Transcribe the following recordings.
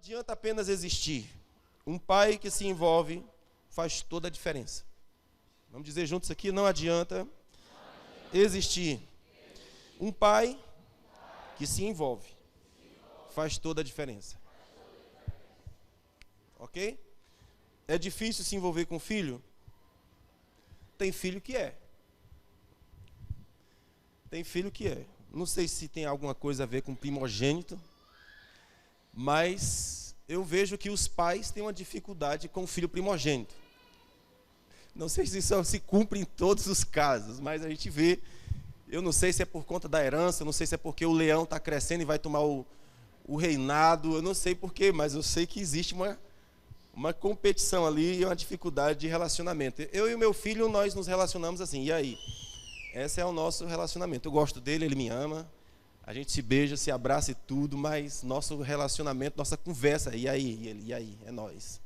adianta apenas existir. Um pai que se envolve faz toda a diferença. Vamos dizer juntos aqui, não adianta existir. Um pai que se envolve faz toda a diferença. Ok? É difícil se envolver com filho? Tem filho que é. Tem filho que é. Não sei se tem alguma coisa a ver com primogênito, mas eu vejo que os pais têm uma dificuldade com o filho primogênito. Não sei se isso se cumpre em todos os casos, mas a gente vê. Eu não sei se é por conta da herança, não sei se é porque o leão está crescendo e vai tomar o reinado, eu não sei porquê, mas eu sei que existe uma competição ali e uma dificuldade de relacionamento. Eu e o meu filho, nós nos relacionamos assim, e aí? Esse é o nosso relacionamento. Eu gosto dele, ele me ama, a gente se beija, se abraça e tudo, mas nosso relacionamento, nossa conversa, e aí? E ele, e aí? É nós.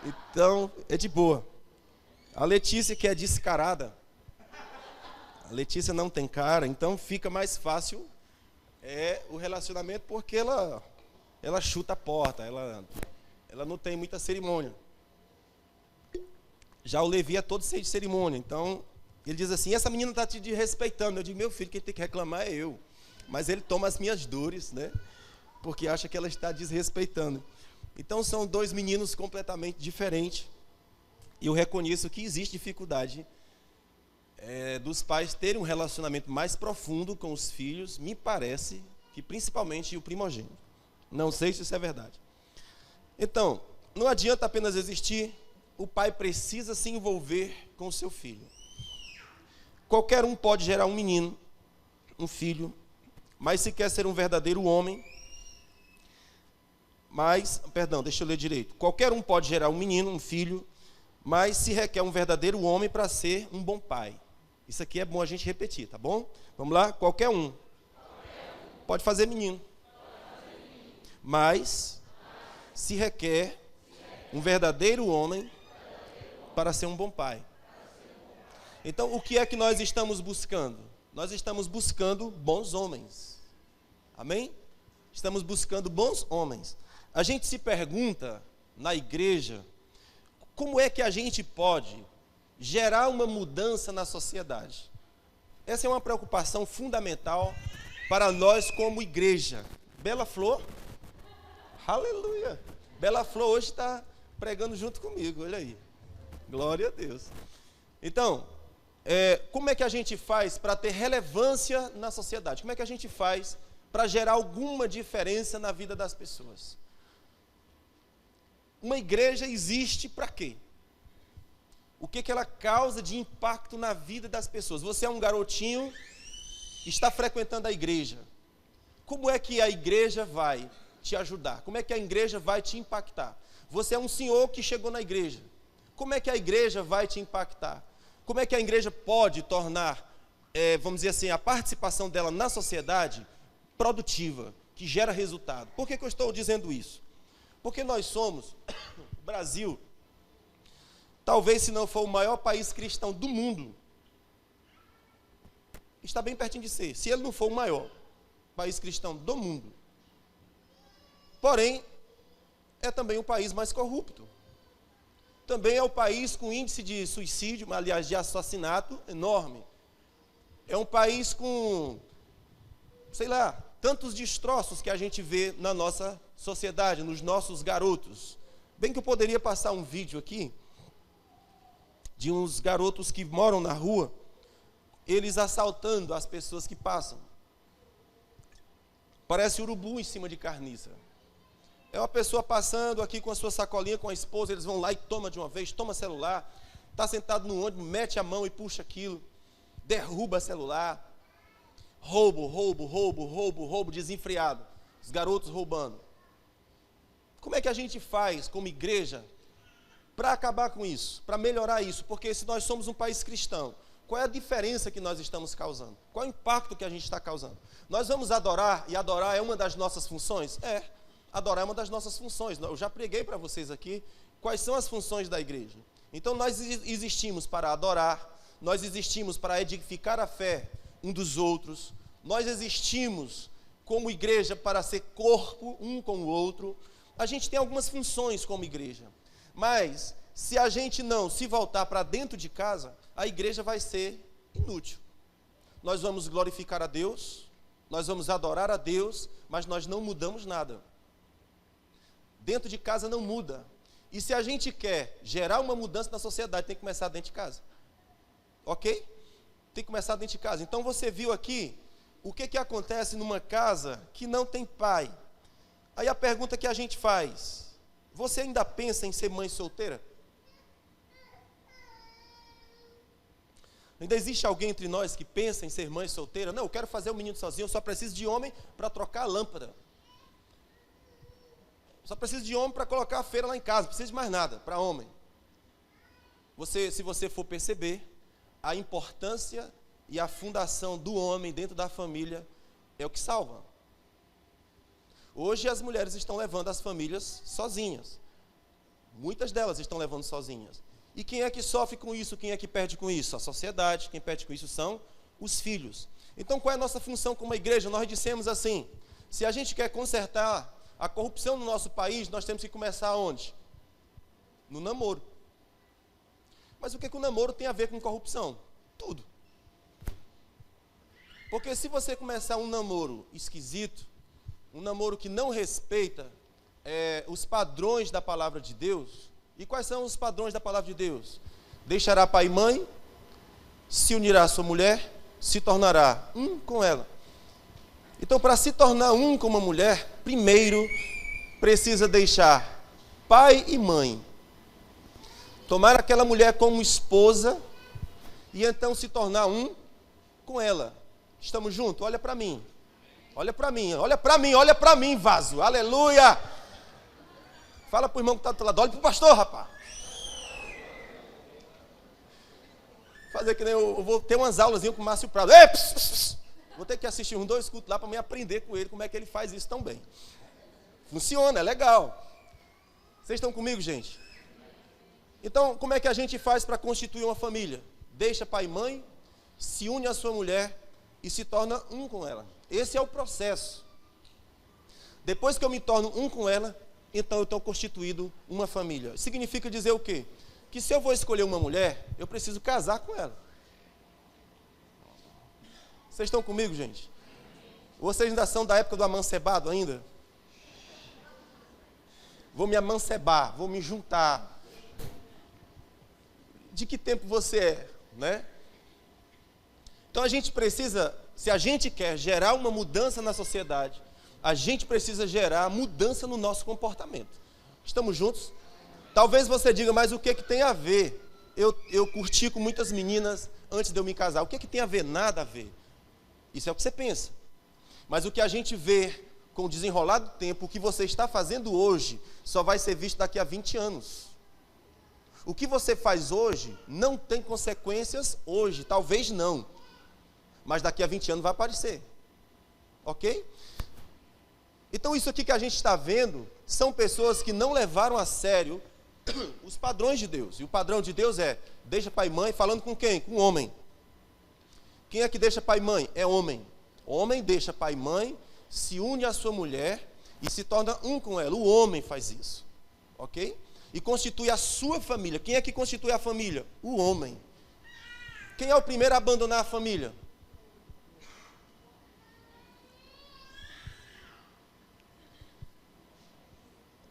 Então, é de boa. A Letícia, que é descarada, a Letícia não tem cara, então fica mais fácil o relacionamento, porque ela chuta a porta, ela não tem muita cerimônia. Já o Levi é todo cheio de cerimônia, então ele diz assim, essa menina está te desrespeitando. Eu digo, meu filho, quem tem que reclamar é eu. Mas ele toma as minhas dores, né? Porque acha que ela está desrespeitando. Então são dois meninos completamente diferentes. E eu reconheço que existe dificuldade dos pais terem um relacionamento mais profundo com os filhos, me parece que principalmente o primogênito. Não sei se isso é verdade. Então, não adianta apenas existir, o pai precisa se envolver com o seu filho. Qualquer um pode gerar um menino, um filho, mas se quer ser um verdadeiro homem, deixa eu ler direito. Qualquer um pode gerar um menino, um filho, mas se requer um verdadeiro homem para ser um bom pai. Isso aqui é bom a gente repetir, tá bom? Vamos lá? Qualquer um pode fazer menino, mas se requer um verdadeiro homem para ser um bom pai. Então, o que é que nós estamos buscando? Nós estamos buscando bons homens. Amém? Estamos buscando bons homens. A gente se pergunta, na igreja, como é que a gente pode gerar uma mudança na sociedade? Essa é uma preocupação fundamental para nós como igreja. Bela Flor, aleluia. Bela Flor hoje está pregando junto comigo, olha aí. Glória a Deus. Então, como é que a gente faz para ter relevância na sociedade? Como é que a gente faz para gerar alguma diferença na vida das pessoas? Uma igreja existe para quê? O que ela causa de impacto na vida das pessoas? Você é um garotinho que está frequentando a igreja. Como é que a igreja vai te ajudar? Como é que a igreja vai te impactar? Você é um senhor que chegou na igreja. Como é que a igreja vai te impactar? Como é que a igreja pode tornar, vamos dizer assim, a participação dela na sociedade produtiva, que gera resultado? Por que eu estou dizendo isso? Porque nós somos, o Brasil, talvez se não for o maior país cristão do mundo, está bem pertinho de ser, se ele não for o maior país cristão do mundo. Porém, é também o país mais corrupto. Também é o país com índice de suicídio, aliás, de assassinato enorme. É um país com, sei lá, tantos destroços que a gente vê na nossa sociedade, nos nossos garotos. Bem que eu poderia passar um vídeo aqui de uns garotos que moram na rua, eles assaltando as pessoas que passam. Parece urubu em cima de carniça. É uma pessoa passando aqui com a sua sacolinha, com a esposa, eles vão lá e toma de uma vez, toma celular, está sentado no ônibus, mete a mão e puxa aquilo, derruba celular, roubo desenfreado, os garotos roubando. Como é que a gente faz como igreja para acabar com isso, para melhorar isso? Porque se nós somos um país cristão, qual é a diferença que nós estamos causando? Qual é o impacto que a gente está causando? Nós vamos adorar, e adorar é uma das nossas funções? Adorar é uma das nossas funções. Eu já preguei para vocês aqui quais são as funções da igreja. Então nós existimos para adorar, nós existimos para edificar a fé um dos outros, nós existimos como igreja para ser corpo um com o outro, a gente tem algumas funções como igreja, mas se a gente não se voltar para dentro de casa, a igreja vai ser inútil. Nós vamos glorificar a Deus, nós vamos adorar a Deus, mas nós não mudamos nada. Dentro de casa não muda. E se a gente quer gerar uma mudança na sociedade, tem que começar dentro de casa. Ok? Tem que começar dentro de casa. Então você viu aqui o que acontece numa casa que não tem pai. Aí a pergunta que a gente faz: você ainda pensa em ser mãe solteira? Ainda existe alguém entre nós que pensa em ser mãe solteira? Não, eu quero fazer o menino sozinho, eu só preciso de homem para trocar a lâmpada. Só preciso de homem para colocar a feira lá em casa, não preciso de mais nada, para homem. Se você for perceber, a importância e a fundação do homem dentro da família é o que salva. Hoje as mulheres estão levando as famílias sozinhas. Muitas delas estão levando sozinhas. E quem é que sofre com isso? Quem é que perde com isso? A sociedade. Quem perde com isso são os filhos. Então qual é a nossa função como igreja? Nós dissemos assim: se a gente quer consertar a corrupção no nosso país, nós temos que começar onde? No namoro. Mas o que o namoro tem a ver com corrupção? Tudo. Porque se você começar um namoro esquisito, um namoro que não respeita os padrões da palavra de Deus. E quais são os padrões da palavra de Deus? Deixará pai e mãe, se unirá à sua mulher, se tornará um com ela. Então, para se tornar um com uma mulher, primeiro precisa deixar pai e mãe, tomar aquela mulher como esposa e então se tornar um com ela. Estamos juntos? Olha para mim. Olha para mim, olha para mim, olha para mim, vaso. Aleluia! Fala para o irmão que está do lado, olha para o pastor, rapaz. Fazer que nem eu vou ter umas aulas com o Márcio Prado. Ei, pss, pss, pss. Vou ter que assistir 2 cultos lá para me aprender com ele como é que ele faz isso tão bem. Funciona, é legal. Vocês estão comigo, gente? Então, como é que a gente faz para constituir uma família? Deixa pai e mãe, se une à sua mulher e se torna um com ela. Esse é o processo. Depois que eu me torno um com ela, então eu estou constituído uma família. Significa dizer o quê? Que se eu vou escolher uma mulher, eu preciso casar com ela. Vocês estão comigo, gente? Vocês ainda são da época do amancebado ainda? Vou me amancebar, vou me juntar. De que tempo você é, né? Então a gente precisa, se a gente quer gerar uma mudança na sociedade, a gente precisa gerar mudança no nosso comportamento. Estamos juntos? Talvez você diga, mas o que tem a ver? Eu curti com muitas meninas antes de eu me casar. O que tem a ver? Nada a ver. Isso é o que você pensa. Mas o que a gente vê com o desenrolar do tempo, o que você está fazendo hoje, só vai ser visto daqui a 20 anos. O que você faz hoje não tem consequências hoje, talvez não. Mas daqui a 20 anos vai aparecer. Ok? Então isso aqui que a gente está vendo são pessoas que não levaram a sério os padrões de Deus. E o padrão de Deus é, deixa pai e mãe, falando com quem? Com o homem. Quem é que deixa pai e mãe? É homem. Homem deixa pai e mãe, se une à sua mulher e se torna um com ela. O homem faz isso. Ok? E constitui a sua família. Quem é que constitui a família? O homem. Quem é o primeiro a abandonar a família?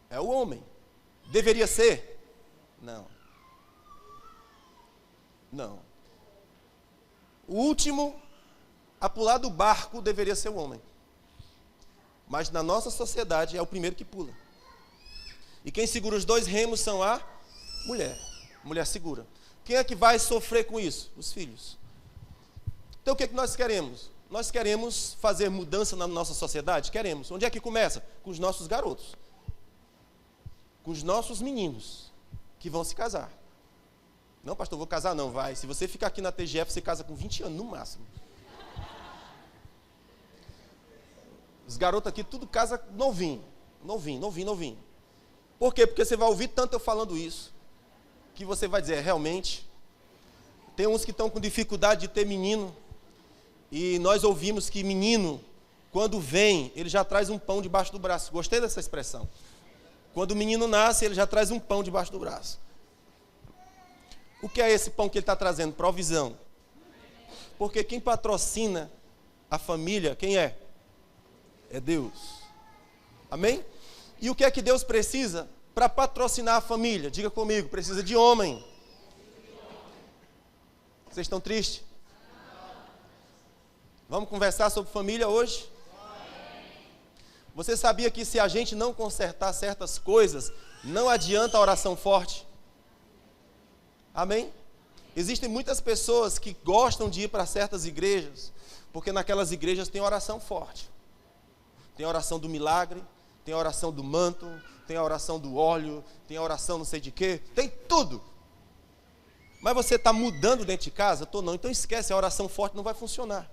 É o homem. Deveria ser? Não. Não. O último a pular do barco deveria ser o homem. Mas na nossa sociedade é o primeiro que pula. E quem segura os 2 remos são a mulher. Mulher segura. Quem é que vai sofrer com isso? Os filhos. Então o que nós queremos? Nós queremos fazer mudança na nossa sociedade? Queremos. Onde é que começa? Com os nossos garotos. Com os nossos meninos que vão se casar. Não, pastor, vou casar não, vai. Se você ficar aqui na TGF, você casa com 20 anos no máximo. Os garotos aqui tudo casa novinho. Novinho. Por quê? Porque você vai ouvir tanto eu falando isso, que você vai dizer, realmente, tem uns que estão com dificuldade de ter menino, e nós ouvimos que menino, quando vem, ele já traz um pão debaixo do braço. Gostei dessa expressão. Quando o menino nasce, ele já traz um pão debaixo do braço. O que é esse pão que ele está trazendo? Provisão. Porque quem patrocina a família, quem é? É Deus. Amém? E o que é que Deus precisa para patrocinar a família? Diga comigo, precisa de homem. Vocês estão tristes? Vamos conversar sobre família hoje? Você sabia que se a gente não consertar certas coisas, não adianta a oração forte? Amém? Existem muitas pessoas que gostam de ir para certas igrejas, porque naquelas igrejas tem oração forte. Tem a oração do milagre, tem a oração do manto, tem a oração do óleo, tem a oração não sei de quê, tem tudo. Mas você está mudando dentro de casa? Estou não. Então esquece, a oração forte não vai funcionar.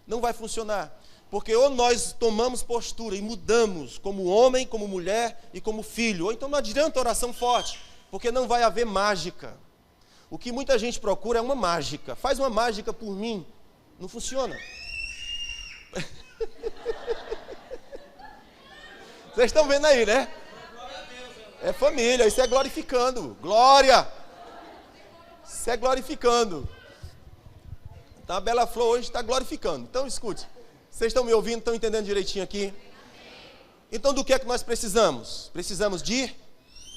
Não vai funcionar. Porque ou nós tomamos postura e mudamos como homem, como mulher e como filho, ou então não adianta a oração forte, porque não vai haver mágica. O que muita gente procura é uma mágica. Faz uma mágica por mim. Não funciona. Vocês estão vendo aí, né? É família, isso é glorificando. Glória! Isso é glorificando. Então a Bela Flor hoje está glorificando. Então escute. Vocês estão me ouvindo? Estão entendendo direitinho aqui? Então do que é que nós precisamos? Precisamos de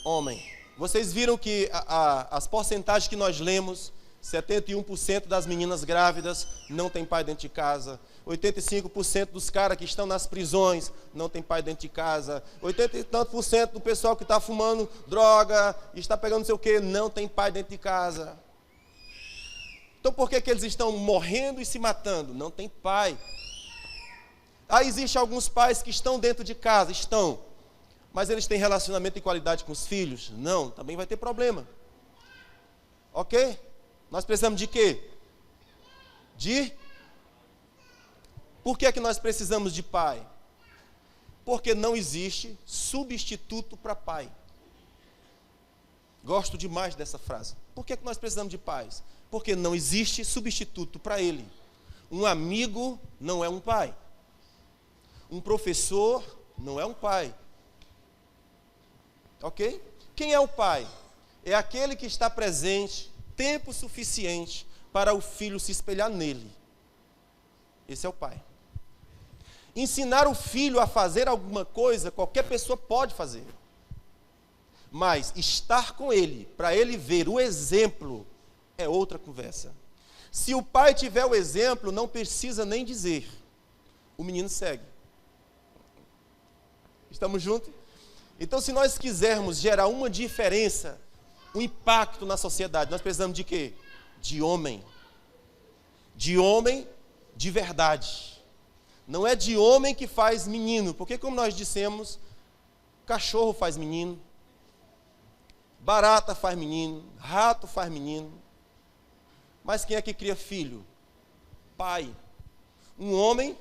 homem. Vocês viram que as porcentagens que nós lemos, 71% das meninas grávidas não tem pai dentro de casa, 85% dos caras que estão nas prisões não tem pai dentro de casa, 80 e tanto por cento do pessoal que está fumando droga, está pegando não sei o que, não tem pai dentro de casa. Então por que eles estão morrendo e se matando? Não tem pai. Aí existem alguns pais que estão dentro de casa, estão, mas eles têm relacionamento e qualidade com os filhos? Não, também vai ter problema. Ok? Nós precisamos de quê? Por que é que nós precisamos de pai? Porque não existe substituto para pai. Gosto demais dessa frase. Por que é que nós precisamos de pais? Porque não existe substituto para ele. Um amigo não é um pai. Um professor não é um pai. Ok? Quem é o pai? É aquele que está presente tempo suficiente para o filho se espelhar nele. Esse é o pai. Ensinar o filho a fazer alguma coisa, qualquer pessoa pode fazer. Mas estar com ele, para ele ver o exemplo, é outra conversa. Se o pai tiver o exemplo, não precisa nem dizer. O menino segue. Estamos juntos? Então, se nós quisermos gerar uma diferença, um impacto na sociedade, nós precisamos de quê? De homem. De homem de verdade. Não é de homem que faz menino, porque como nós dissemos, cachorro faz menino, barata faz menino, rato faz menino. Mas quem é que cria filho? Pai. Um homem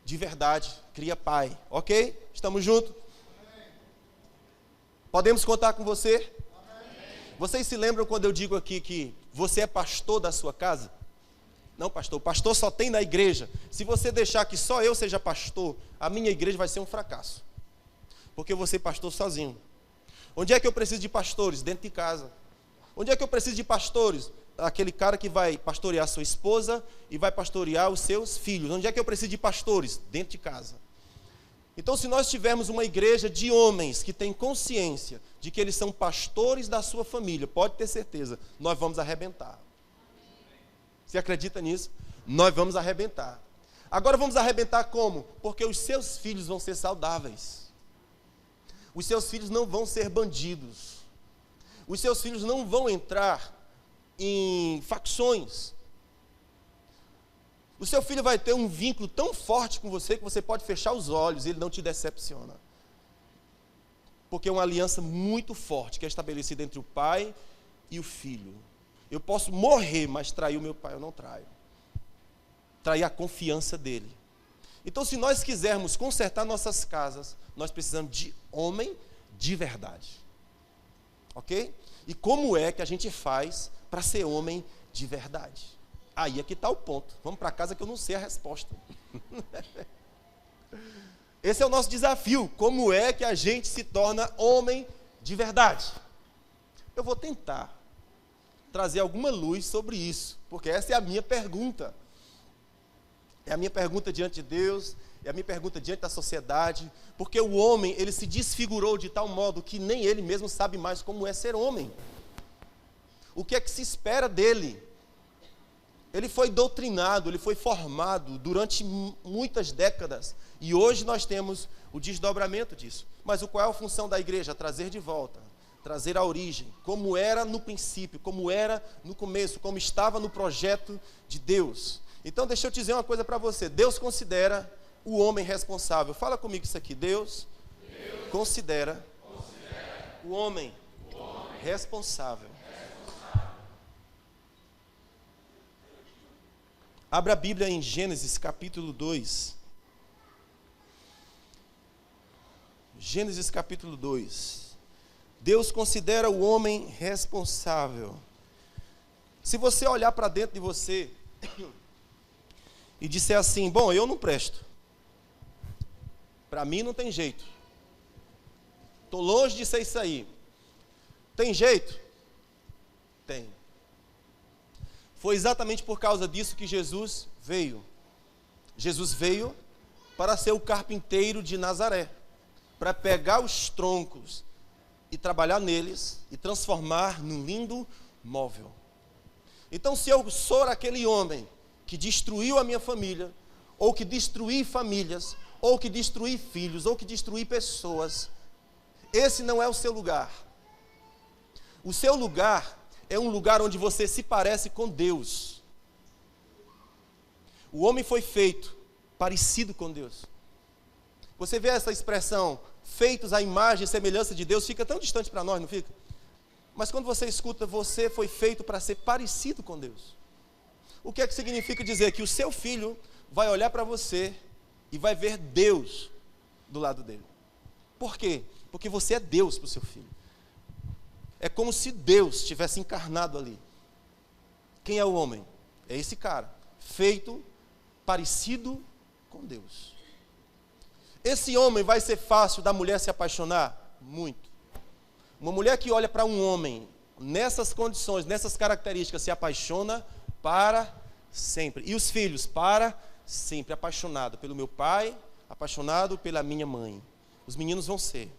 de verdade cria pai, ok? Estamos juntos? Podemos contar com você? Amém. Vocês se lembram quando eu digo aqui que você é pastor da sua casa? Não, pastor, o pastor só tem na igreja. Se você deixar que só eu seja pastor, a minha igreja vai ser um fracasso. Porque eu vou ser pastor sozinho. Onde é que eu preciso de pastores? Dentro de casa. Onde é que eu preciso de pastores? Aquele cara que vai pastorear sua esposa e vai pastorear os seus filhos. Onde é que eu preciso de pastores? Dentro de casa. Então, se nós tivermos uma igreja de homens que têm consciência de que eles são pastores da sua família, pode ter certeza, nós vamos arrebentar. Você acredita nisso? Nós vamos arrebentar. Agora vamos arrebentar como? Porque os seus filhos vão ser saudáveis. Os seus filhos não vão ser bandidos. Os seus filhos não vão entrar em facções. O seu filho vai ter um vínculo tão forte com você que você pode fechar os olhos e ele não te decepciona. Porque é uma aliança muito forte que é estabelecida entre o pai e o filho. Eu posso morrer, mas trair o meu pai eu não traio. Trair a confiança dele. Então, se nós quisermos consertar nossas casas, nós precisamos de homem de verdade. Ok? E como é que a gente faz para ser homem de verdade? Aí é que está o ponto. Vamos para casa que eu não sei a resposta. Esse é o nosso desafio. Como é que a gente se torna homem de verdade? Eu vou tentar trazer alguma luz sobre isso, porque essa é a minha pergunta. É a minha pergunta diante de Deus, é a minha pergunta diante da sociedade, porque o homem, ele se desfigurou de tal modo que nem ele mesmo sabe mais como é ser homem. O que é que se espera dele? Ele foi doutrinado, ele foi formado durante muitas décadas, e hoje nós temos o desdobramento disso. Mas qual é a função da igreja? Trazer de volta, trazer a origem, como era no princípio, como era no começo, como estava no projeto de Deus. Então deixa eu te dizer uma coisa para você, Deus considera o homem responsável. Fala comigo isso aqui, Deus considera o homem responsável. Abra a Bíblia em Gênesis capítulo 2. Gênesis capítulo 2. Deus considera o homem responsável. Se você olhar para dentro de você e disser assim, bom, eu não presto. Para mim não tem jeito. Estou longe de ser isso aí. Tem jeito? Tem. Foi exatamente por causa disso que Jesus veio. Jesus veio para ser o carpinteiro de Nazaré, para pegar os troncos e trabalhar neles e transformar num lindo móvel. Então, se eu sou aquele homem que destruiu a minha família, ou que destruí famílias, ou que destruí filhos, ou que destruí pessoas, esse não é o seu lugar. O seu lugar é um lugar onde você se parece com Deus. O homem foi feito parecido com Deus. Você vê essa expressão, feitos à imagem e semelhança de Deus, fica tão distante para nós, não fica? Mas quando você escuta, você foi feito para ser parecido com Deus. O que é que significa dizer? Que o seu filho vai olhar para você e vai ver Deus do lado dele. Por quê? Porque você é Deus para o seu filho. É como se Deus tivesse encarnado ali. Quem é o homem? É esse cara, feito parecido com Deus. Esse homem vai ser fácil da mulher se apaixonar? Muito. Uma mulher que olha para um homem nessas condições, nessas características, se apaixona para sempre. E os filhos? Para sempre. Apaixonado pelo meu pai, apaixonado pela minha mãe. Os meninos vão ser.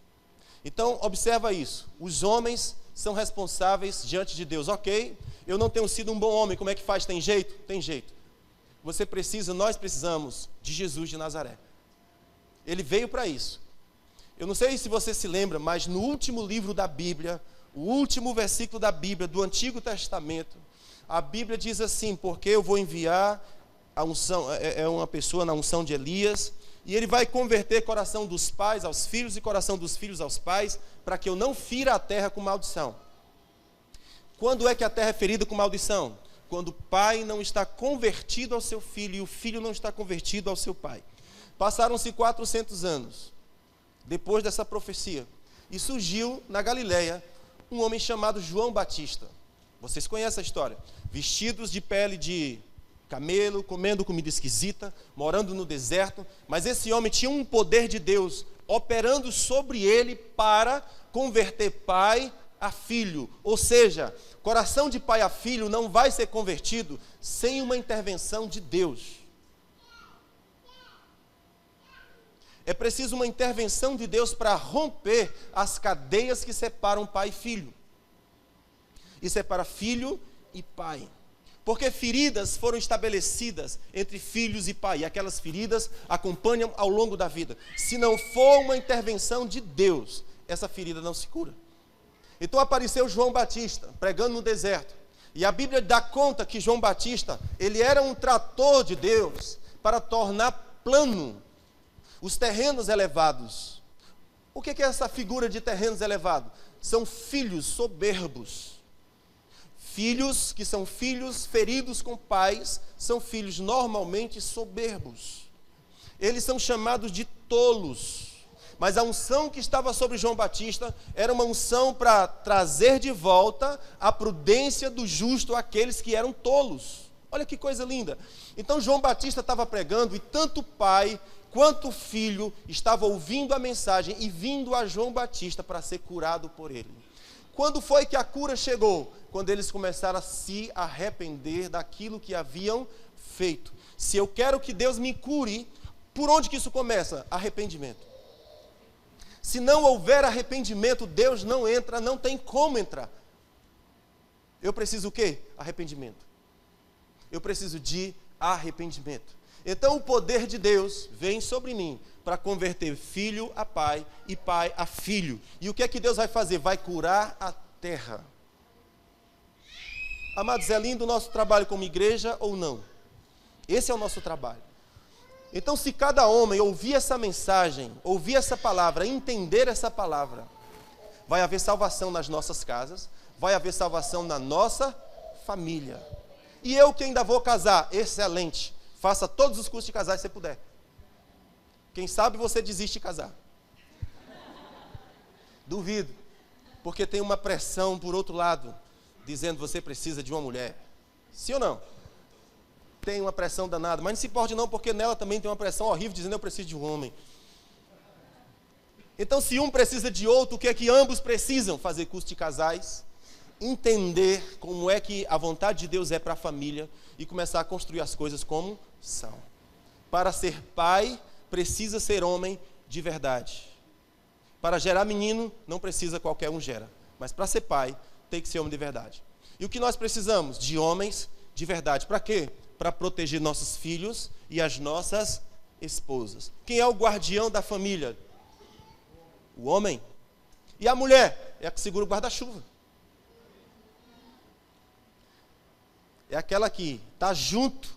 Então, observa isso. Os homens são responsáveis diante de Deus. Ok, eu não tenho sido um bom homem, como é que faz? Tem jeito? Tem jeito. Você precisa, nós precisamos de Jesus de Nazaré. Ele veio para isso. Eu não sei se você se lembra, mas no último livro da Bíblia, o último versículo da Bíblia, do Antigo Testamento, a Bíblia diz assim, porque eu vou enviar a unção, uma pessoa na unção de Elias, e ele vai converter coração dos pais aos filhos e coração dos filhos aos pais, para que eu não fira a terra com maldição. Quando é que a terra é ferida com maldição? Quando o pai não está convertido ao seu filho e o filho não está convertido ao seu pai. Passaram-se 400 anos depois dessa profecia e surgiu na Galileia um homem chamado João Batista. Vocês conhecem a história? Vestidos de pele de camelo, comendo comida esquisita, morando no deserto, mas esse homem tinha um poder de Deus operando sobre ele para converter pai a filho. Ou seja, coração de pai a filho não vai ser convertido sem uma intervenção de Deus. É preciso uma intervenção de Deus para romper as cadeias que separam pai e filho. E separa filho e pai. Porque feridas foram estabelecidas entre filhos e pai. E aquelas feridas acompanham ao longo da vida. Se não for uma intervenção de Deus, essa ferida não se cura. Então apareceu João Batista, pregando no deserto. E a Bíblia dá conta que João Batista, ele era um trator de Deus para tornar plano os terrenos elevados. O que é essa figura de terrenos elevados? São filhos soberbos. Filhos que são filhos feridos com pais, são filhos normalmente soberbos. Eles são chamados de tolos. Mas a unção que estava sobre João Batista era uma unção para trazer de volta a prudência do justo àqueles que eram tolos. Olha que coisa linda. Então João Batista estava pregando e tanto pai quanto filho estava ouvindo a mensagem e vindo a João Batista para ser curado por ele. Quando foi que a cura chegou? Quando eles começaram a se arrepender daquilo que haviam feito. Se eu quero que Deus me cure, por onde que isso começa? Arrependimento. Se não houver arrependimento, Deus não entra, não tem como entrar. Eu preciso o quê? Arrependimento. Eu preciso de arrependimento. Então o poder de Deus vem sobre mim para converter filho a pai e pai a filho. E o que é que Deus vai fazer? Vai curar a terra. Amados, é lindo o nosso trabalho como igreja ou não? Esse é o nosso trabalho. Então, se cada homem ouvir essa mensagem, ouvir essa palavra, entender essa palavra, vai haver salvação nas nossas casas, vai haver salvação na nossa família. E eu que ainda vou casar, excelente. Faça todos os cursos de casar se você puder. Quem sabe você desiste de casar. Duvido. Porque tem uma pressão por outro lado, dizendo que você precisa de uma mulher. Sim ou não? Tem uma pressão danada, mas não se importe não, porque nela também tem uma pressão horrível, dizendo eu preciso de um homem. Então, se um precisa de outro, o que é que ambos precisam? Fazer curso de casais, entender como é que a vontade de Deus é para a família e começar a construir as coisas como são. Para ser pai, precisa ser homem de verdade. Para gerar menino, não precisa qualquer um gera. Mas para ser pai, tem que ser homem de verdade. E o que nós precisamos? De homens de verdade. Para quê? Para proteger nossos filhos e as nossas esposas. Quem é o guardião da família? O homem. E a mulher? É a que segura o guarda-chuva. É aquela que está junto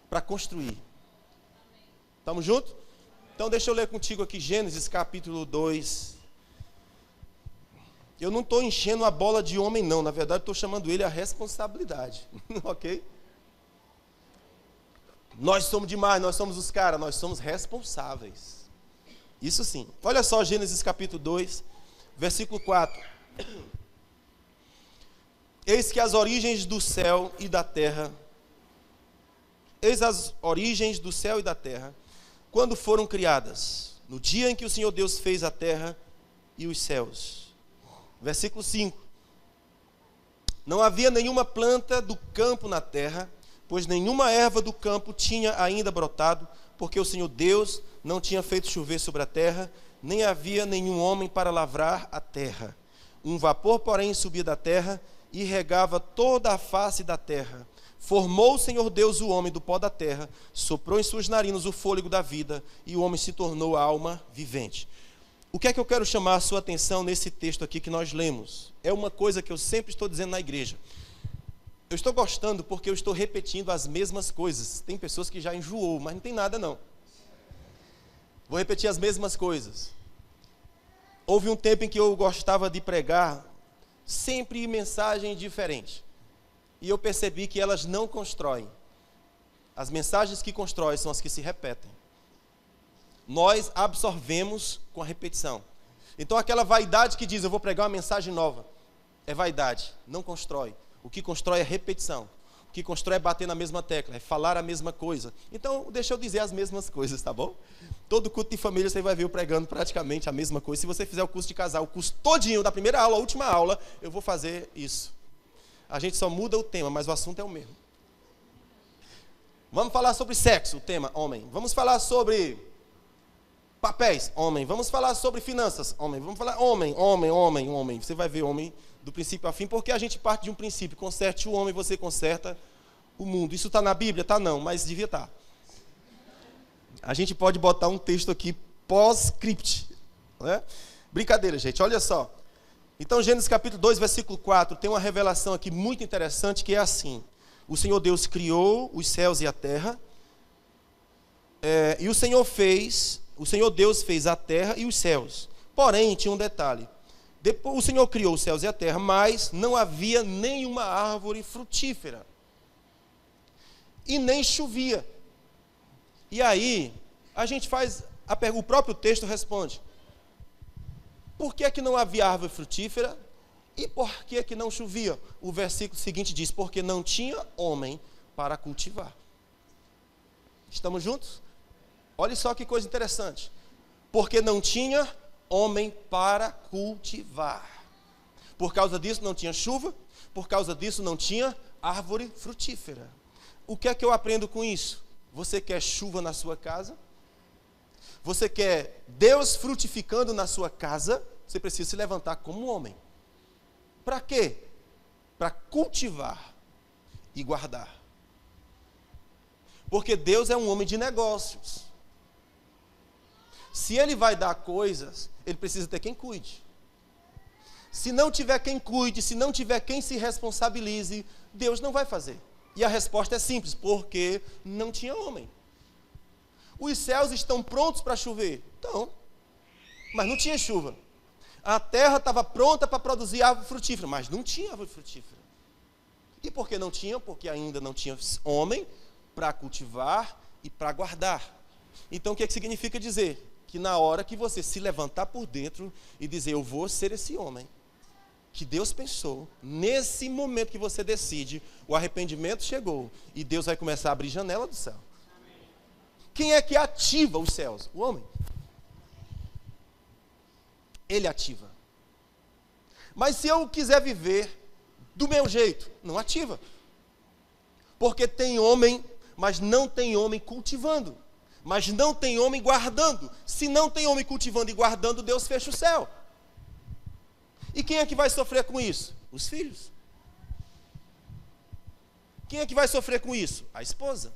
para construir. Estamos juntos? Então deixa eu ler contigo aqui Gênesis capítulo 2. Eu não estou enchendo a bola de homem não, na verdade estou chamando ele a responsabilidade. Ok? Nós somos demais, nós somos os caras, nós somos responsáveis. Isso sim. Olha só Gênesis capítulo 2, versículo 4. Eis que as origens do céu e da terra, eis as origens do céu e da terra, quando foram criadas, no dia em que o Senhor Deus fez a terra e os céus. Versículo 5. Não havia nenhuma planta do campo na terra, pois nenhuma erva do campo tinha ainda brotado, porque o Senhor Deus não tinha feito chover sobre a terra, nem havia nenhum homem para lavrar a terra. Um vapor, porém, subia da terra e regava toda a face da terra. Formou o Senhor Deus o homem do pó da terra, soprou em suas narinas o fôlego da vida, e o homem se tornou alma vivente. O que é que eu quero chamar a sua atenção nesse texto aqui que nós lemos? É uma coisa que eu sempre estou dizendo na igreja. Eu estou gostando porque eu estou repetindo as mesmas coisas. Tem pessoas que já enjoou, mas não tem nada não. Vou repetir as mesmas coisas. Houve um tempo em que eu gostava de pregar sempre mensagem diferente. E eu percebi que elas não constroem. As mensagens que constroem são as que se repetem. Nós absorvemos com a repetição. Então aquela vaidade que diz, eu vou pregar uma mensagem nova, é vaidade, não constrói. O que constrói é repetição. O que constrói é bater na mesma tecla, é falar a mesma coisa. Então, deixa eu dizer as mesmas coisas, tá bom? Todo culto de família você vai ver eu pregando praticamente a mesma coisa. Se você fizer o curso de casal, o curso todinho, da primeira aula à última aula, eu vou fazer isso. A gente só muda o tema, mas o assunto é o mesmo. Vamos falar sobre sexo, o tema, homem. Vamos falar sobre papéis, homem. Vamos falar sobre finanças, homem. Vamos falar homem. Você vai ver homem do princípio ao fim, porque a gente parte de um princípio. Conserte o homem, você conserta o mundo. Isso está na Bíblia? Tá não, mas devia estar. A gente pode botar um texto aqui pós-script, né? Brincadeira, gente, olha só. Então, Gênesis capítulo 2, versículo 4, tem uma revelação aqui muito interessante, que é assim. O Senhor Deus criou os céus e a terra, e o Senhor Deus fez a terra e os céus. Porém, tinha um detalhe. Depois, o Senhor criou os céus e a terra, mas não havia nenhuma árvore frutífera. E nem chovia. E aí, a gente faz a pergunta, o próprio texto responde. Por que é que não havia árvore frutífera? E por que é que não chovia? O versículo seguinte diz, porque não tinha homem para cultivar. Estamos juntos? Olha só que coisa interessante. Porque não tinha homem para cultivar. Por causa disso não tinha chuva, por causa disso não tinha árvore frutífera. O que é que eu aprendo com isso? Você quer chuva na sua casa? Você quer Deus frutificando na sua casa? Você precisa se levantar como homem. Para quê? Para cultivar e guardar. Porque Deus é um homem de negócios. Se Ele vai dar coisas, Ele precisa ter quem cuide. Se não tiver quem cuide, se não tiver quem se responsabilize, Deus não vai fazer. E a resposta é simples, porque não tinha homem. Os céus estão prontos para chover? Então, mas não tinha chuva. A terra estava pronta para produzir árvore frutífera, mas não tinha árvore frutífera. E por que não tinha? Porque ainda não tinha homem para cultivar e para guardar. Então, o que significa dizer? Que na hora que você se levantar por dentro e dizer, eu vou ser esse homem que Deus pensou, nesse momento que você decide, o arrependimento chegou e Deus vai começar a abrir janela do céu. Quem é que ativa os céus? O homem. Ele ativa. Mas se eu quiser viver do meu jeito, não ativa. Porque tem homem, mas não tem homem cultivando. Mas não tem homem guardando. Se não tem homem cultivando e guardando, Deus fecha o céu. E quem é que vai sofrer com isso? Os filhos. Quem é que vai sofrer com isso? A esposa.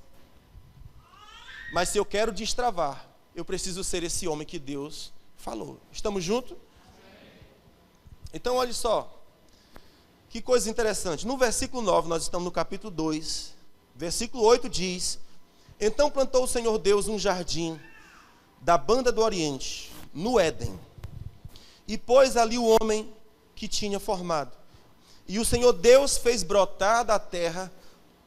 Mas se eu quero destravar, eu preciso ser esse homem que Deus falou. Estamos juntos? Então, olha só. Que coisa interessante. No versículo 9, nós estamos no capítulo 2. Versículo 8 diz: então plantou o Senhor Deus um jardim da banda do Oriente, no Éden, e pôs ali o homem que tinha formado. E o Senhor Deus fez brotar da terra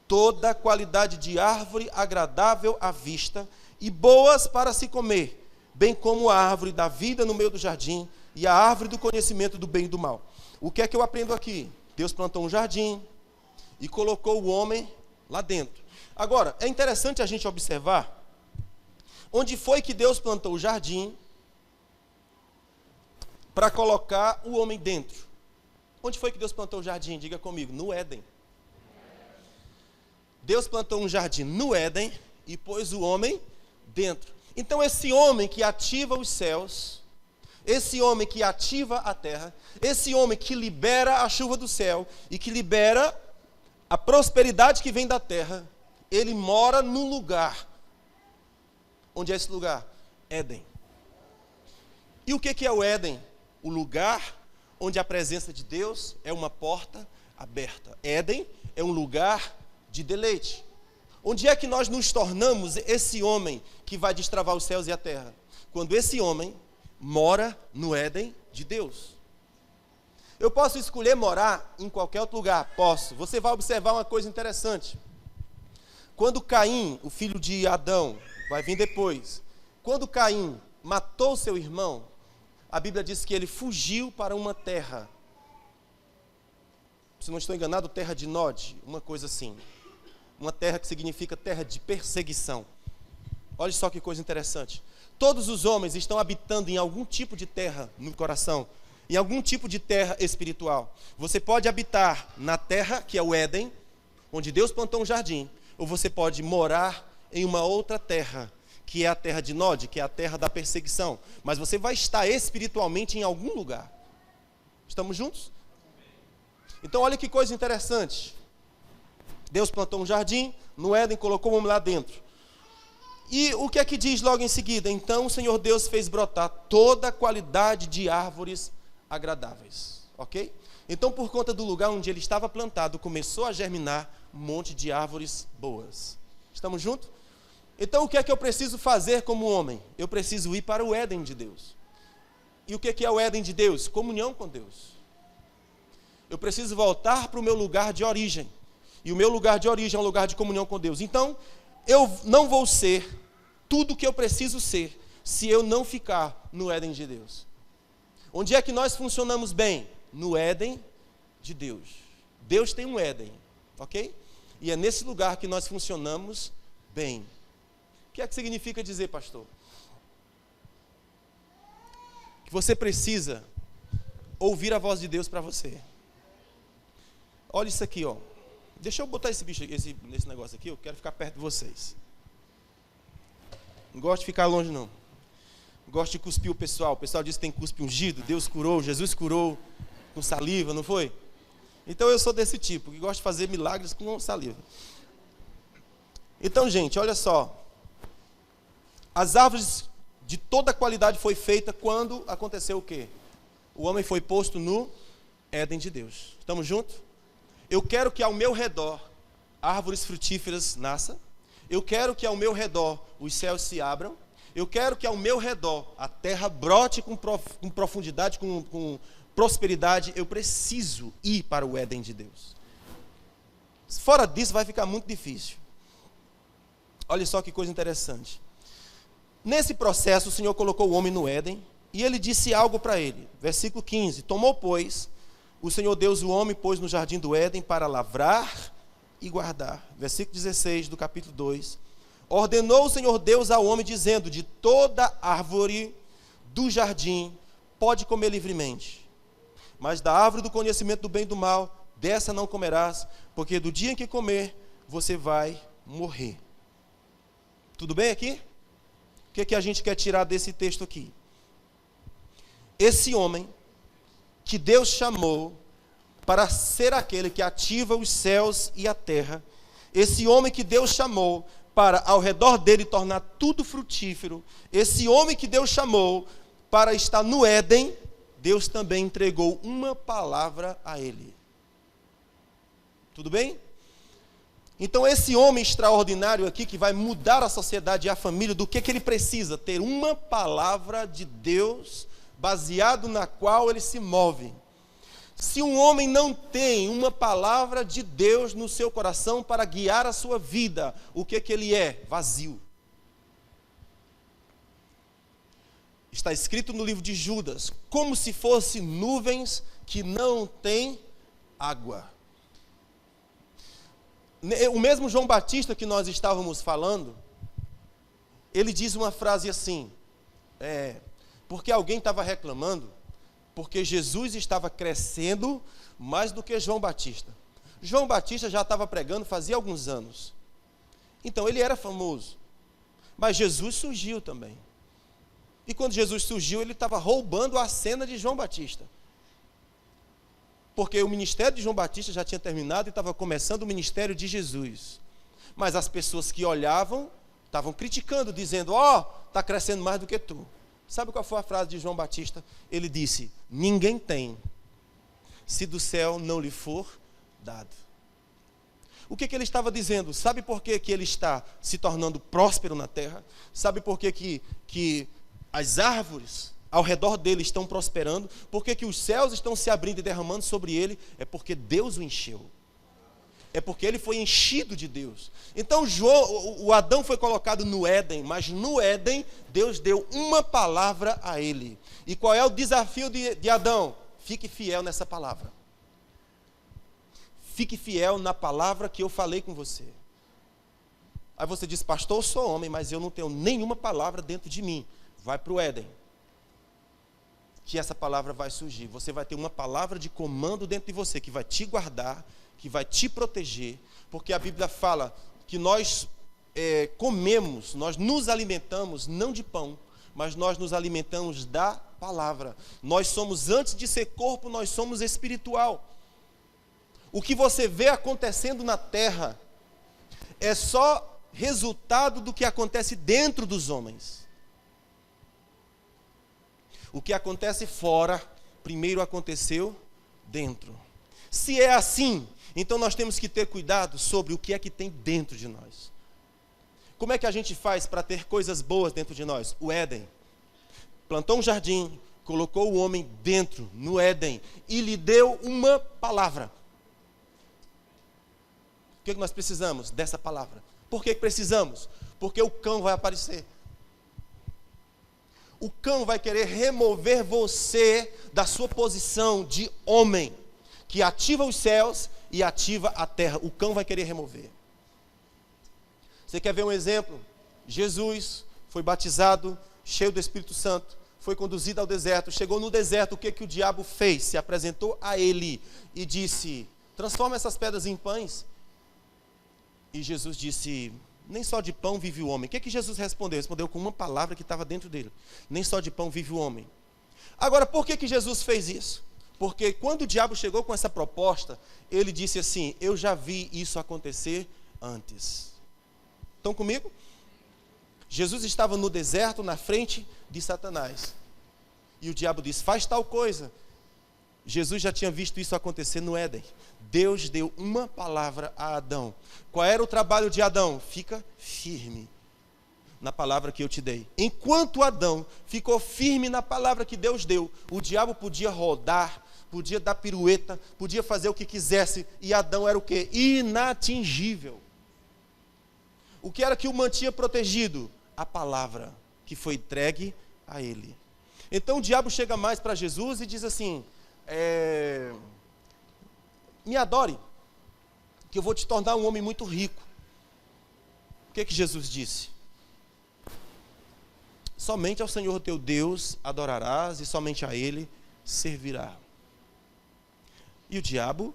toda a qualidade de árvore agradável à vista e boas para se comer, bem como a árvore da vida no meio do jardim e a árvore do conhecimento do bem e do mal. O que é que eu aprendo aqui? Deus plantou um jardim e colocou o homem lá dentro. Agora, é interessante a gente observar onde foi que Deus plantou o jardim para colocar o homem dentro. Onde foi que Deus plantou o jardim? Diga comigo, no Éden. Deus plantou um jardim no Éden e pôs o homem dentro. Então esse homem que ativa os céus, esse homem que ativa a terra, esse homem que libera a chuva do céu e que libera a prosperidade que vem da terra, ele mora num lugar. Onde é esse lugar? Éden. E o que é o Éden? O lugar onde a presença de Deus é uma porta aberta. Éden é um lugar de deleite. Onde é que nós nos tornamos esse homem que vai destravar os céus e a terra? Quando esse homem mora no Éden de Deus. Eu posso escolher morar em qualquer outro lugar? Posso. Você vai observar uma coisa interessante. Quando Caim, o filho de Adão, vai vir depois, quando Caim matou seu irmão, a Bíblia diz que ele fugiu para uma terra, se não estou enganado, terra de Nod, uma coisa assim. Uma terra que significa terra de perseguição. Olha só que coisa interessante. Todos os homens estão habitando em algum tipo de terra no coração, em algum tipo de terra espiritual. Você pode habitar na terra, que é o Éden, onde Deus plantou um jardim, ou você pode morar em uma outra terra, que é a terra de Nod, que é a terra da perseguição. Mas você vai estar espiritualmente em algum lugar. Estamos juntos? Então olha que coisa interessante. Deus plantou um jardim no Éden, colocou o homem lá dentro. E o que é que diz logo em seguida? Então o Senhor Deus fez brotar toda a qualidade de árvores agradáveis. Ok? Então, por conta do lugar onde ele estava plantado, começou a germinar um monte de árvores boas. Estamos juntos? Então, o que é que eu preciso fazer como homem? Eu preciso ir para o Éden de Deus. E o que é o Éden de Deus? Comunhão com Deus. Eu preciso voltar para o meu lugar de origem. E o meu lugar de origem é um lugar de comunhão com Deus. Então, eu não vou ser tudo o que eu preciso ser se eu não ficar no Éden de Deus. Onde é que nós funcionamos bem? No Éden de Deus. Deus tem um Éden, ok? E é nesse lugar que nós funcionamos bem. que é que significa dizer, pastor? Que você precisa ouvir a voz de Deus para você. Olha isso aqui, ó. Deixa eu botar esse bicho, nesse negócio aqui, eu quero ficar perto de vocês. Não gosto de ficar longe, não. Gosto de cuspir o pessoal. O pessoal diz que tem cuspe ungido. Deus curou, Jesus curou com saliva, não foi? Então eu sou desse tipo, que gosta de fazer milagres com saliva. Então, gente, olha só. As árvores de toda qualidade foi feita quando aconteceu o quê? O homem foi posto no Éden de Deus. Estamos juntos? Eu quero que ao meu redor árvores frutíferas nasçam. Eu quero que ao meu redor os céus se abram. Eu quero que ao meu redor a terra brote com profundidade, com prosperidade. Eu preciso ir para o Éden de Deus. Fora disso vai ficar muito difícil. Olha só que coisa interessante. Nesse processo o Senhor colocou o homem no Éden e ele disse algo para ele. Versículo 15. Tomou, pois, o Senhor Deus o homem pôs no jardim do Éden para lavrar e guardar. Versículo 16 do capítulo 2. Ordenou o Senhor Deus ao homem, dizendo: de toda árvore do jardim pode comer livremente, mas da árvore do conhecimento do bem e do mal, dessa não comerás, porque do dia em que comer, você vai morrer. Tudo bem aqui? O que a gente quer tirar desse texto aqui? Esse homem que Deus chamou para ser aquele que ativa os céus e a terra, esse homem que Deus chamou para ao redor dele tornar tudo frutífero, esse homem que Deus chamou para estar no Éden, Deus também entregou uma palavra a ele. Tudo bem? Então esse homem extraordinário aqui, que vai mudar a sociedade e a família, do que ele precisa? Ter uma palavra de Deus, baseado na qual ele se move. Se um homem não tem uma palavra de Deus no seu coração para guiar a sua vida, o que ele é? Vazio. Está escrito no livro de Judas, como se fossem nuvens que não têm água. O mesmo João Batista que nós estávamos falando, ele diz uma frase assim, porque alguém estava reclamando, porque Jesus estava crescendo mais do que João Batista. João Batista já estava pregando fazia alguns anos. Então ele era famoso. Mas Jesus surgiu também. E quando Jesus surgiu, ele estava roubando a cena de João Batista. Porque o ministério de João Batista já tinha terminado e estava começando o ministério de Jesus. Mas as pessoas que olhavam, estavam criticando, dizendo: está crescendo mais do que tu. Sabe qual foi a frase de João Batista? Ele disse: ninguém tem, se do céu não lhe for dado. O que ele estava dizendo? Sabe por que ele está se tornando próspero na terra? Sabe por que as árvores ao redor dele estão prosperando? Por que os céus estão se abrindo e derramando sobre ele? É porque Deus o encheu. É porque ele foi enchido de Deus. Então o Adão foi colocado no Éden, mas no Éden Deus deu uma palavra a ele. E qual é o desafio de Adão? Fique fiel nessa palavra. Fique fiel na palavra que eu falei com você. Aí você diz: pastor, eu sou homem, mas eu não tenho nenhuma palavra dentro de mim. Vai para o Éden, que essa palavra vai surgir. Você vai ter uma palavra de comando dentro de você, que vai te guardar, que vai te proteger, porque a Bíblia fala que nós comemos, nós nos alimentamos não de pão, mas nós nos alimentamos da palavra. Nós somos, antes de ser corpo, nós somos espiritual. O que você vê acontecendo na terra é só resultado do que acontece dentro dos homens. O que acontece fora, primeiro aconteceu dentro. Se é assim, então nós temos que ter cuidado sobre o que é que tem dentro de nós. Como é que a gente faz para ter coisas boas dentro de nós? O Éden. Plantou um jardim, colocou o homem dentro, no Éden, e lhe deu uma palavra. O que nós precisamos? Dessa palavra. Por que precisamos? Porque o cão vai aparecer. O cão vai querer remover você da sua posição de homem, que ativa os céus e ativa a terra. O cão vai querer remover. Você quer ver um exemplo? Jesus foi batizado, cheio do Espírito Santo, foi conduzido ao deserto. Chegou no deserto, o que o diabo fez? Se apresentou a ele e disse: transforma essas pedras em pães. E Jesus disse: nem só de pão vive o homem. O que Jesus respondeu? Respondeu com uma palavra que estava dentro dele: nem só de pão vive o homem. Agora, por que Jesus fez isso? Porque quando o diabo chegou com essa proposta, ele disse assim: eu já vi isso acontecer antes. Estão comigo? Jesus estava no deserto, na frente de Satanás. E o diabo disse: faz tal coisa. Jesus já tinha visto isso acontecer no Éden. Deus deu uma palavra a Adão. Qual era o trabalho de Adão? Fica firme na palavra que eu te dei. Enquanto Adão ficou firme na palavra que Deus deu, o diabo podia rodar, podia dar pirueta, podia fazer o que quisesse, e Adão era o quê? Inatingível. O que era que o mantinha protegido? A palavra que foi entregue a ele. Então o diabo chega mais para Jesus e diz assim: me adore, que eu vou te tornar um homem muito rico. O que Jesus disse? Somente ao Senhor teu Deus adorarás e somente a Ele servirá. E o diabo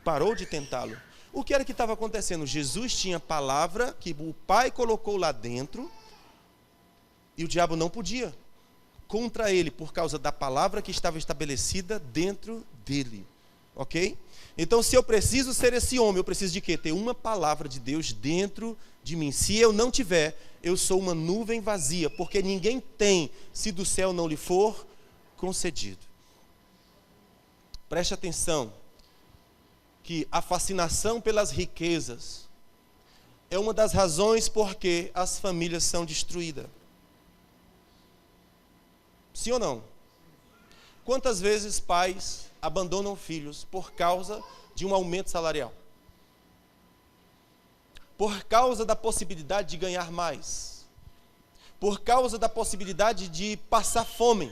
parou de tentá-lo. O que era que estava acontecendo? Jesus tinha palavra que o Pai colocou lá dentro e o diabo não podia contra ele por causa da palavra que estava estabelecida dentro dele. Ok? Então, se eu preciso ser esse homem, eu preciso de quê? Ter uma palavra de Deus dentro de mim. Se eu não tiver, eu sou uma nuvem vazia, porque ninguém tem, se do céu não lhe for concedido. Preste atenção, que a fascinação pelas riquezas é uma das razões por que as famílias são destruídas. Sim ou não? Quantas vezes pais abandonam filhos por causa de um aumento salarial? Por causa da possibilidade de ganhar mais. Por causa da possibilidade de passar fome.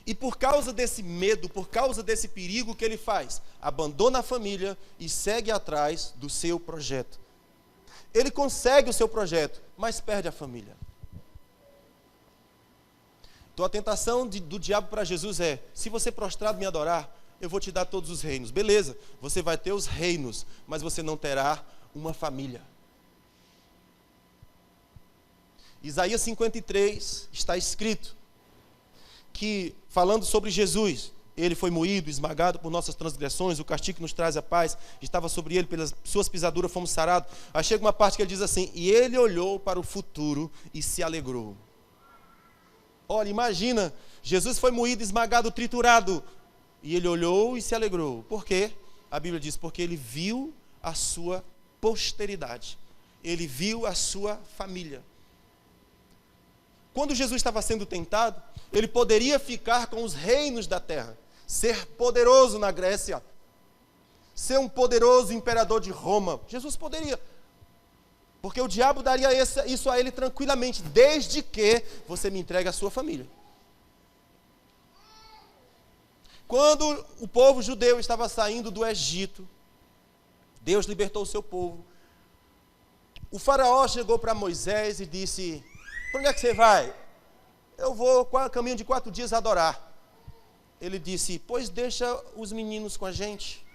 E por causa desse medo, por causa desse perigo, o que ele faz? Abandona a família e segue atrás do seu projeto. Ele consegue o seu projeto, mas perde a família. Então a tentação do diabo para Jesus é: se você prostrado me adorar, eu vou te dar todos os reinos. Beleza, você vai ter os reinos, mas você não terá uma família. Isaías 53 está escrito que, falando sobre Jesus, ele foi moído, esmagado por nossas transgressões, o castigo que nos traz a paz estava sobre ele, pelas suas pisaduras fomos sarados. Aí chega uma parte que ele diz assim: e ele olhou para o futuro e se alegrou. Olha, imagina, Jesus foi moído, esmagado, triturado, e ele olhou e se alegrou. Por quê? A Bíblia diz: porque ele viu a sua posteridade, ele viu a sua família. Quando Jesus estava sendo tentado, ele poderia ficar com os reinos da terra, ser poderoso na Grécia, ser um poderoso imperador de Roma. Jesus poderia, porque o diabo daria isso a ele tranquilamente, desde que você me entregue a sua família. Quando o povo judeu estava saindo do Egito, Deus libertou o seu povo. O faraó chegou para Moisés e disse: para onde é que você vai? Eu vou caminho de 4 dias adorar. Ele disse: pois deixa os meninos com a gente.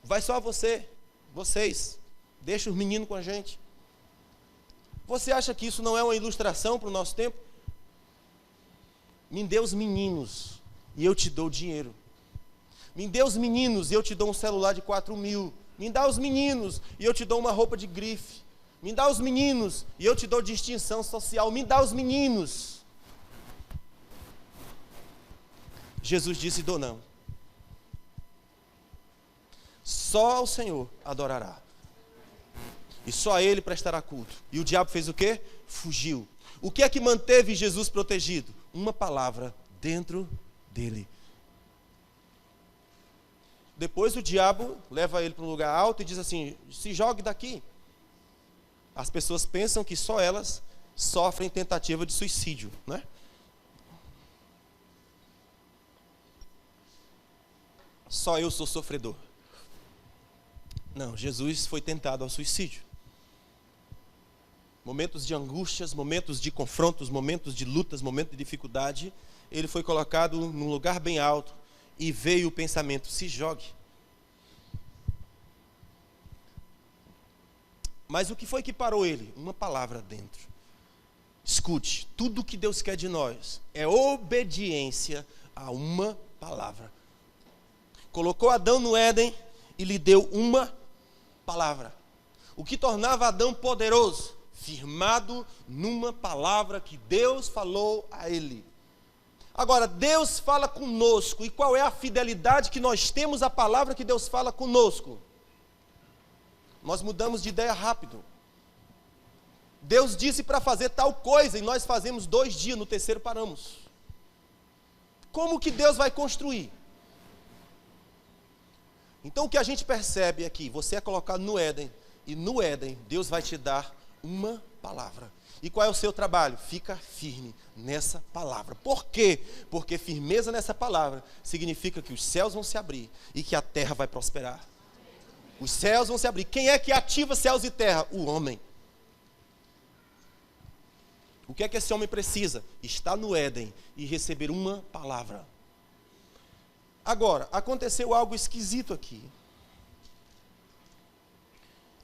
Vai só vocês, deixa os meninos com a gente. Você acha que isso não é uma ilustração para o nosso tempo? Me dê os meninos e eu te dou dinheiro. Me dê os meninos e eu te dou um celular de 4.000. Me dá os meninos e eu te dou uma roupa de grife. Me dá os meninos e eu te dou distinção social. Me dá os meninos. Jesus disse: dou não. Só ao Senhor adorará. E só a Ele prestará culto. E o diabo fez o quê? Fugiu. O que é que manteve Jesus protegido? Uma palavra dentro dele. Depois o diabo leva ele para um lugar alto e diz assim: se jogue daqui. As pessoas pensam que só elas sofrem tentativa de suicídio, né? Só eu sou sofredor. Não, Jesus foi tentado ao suicídio. Momentos de angústias, momentos de confrontos, momentos de lutas, momentos de dificuldade, ele foi colocado num lugar bem alto e veio o pensamento: se jogue. Mas o que foi que parou ele? Uma palavra dentro. Escute, tudo que Deus quer de nós é obediência a uma palavra. Colocou Adão no Éden e lhe deu uma palavra. O que tornava Adão poderoso? Firmado numa palavra que Deus falou a ele. Agora, Deus fala conosco. E qual é a fidelidade que nós temos à palavra que Deus fala conosco? Nós mudamos de ideia rápido. Deus disse para fazer tal coisa e nós fazemos 2 dias, no terceiro paramos. Como que Deus vai construir? Então o que a gente percebe aqui, você é colocado no Éden, e no Éden Deus vai te dar uma palavra. E qual é o seu trabalho? Fica firme nessa palavra. Por quê? Porque firmeza nessa palavra significa que os céus vão se abrir e que a terra vai prosperar. Os céus vão se abrir. Quem é que ativa céus e terra? O homem. O que é que esse homem precisa? Estar no Éden e receber uma palavra. Agora, aconteceu algo esquisito aqui.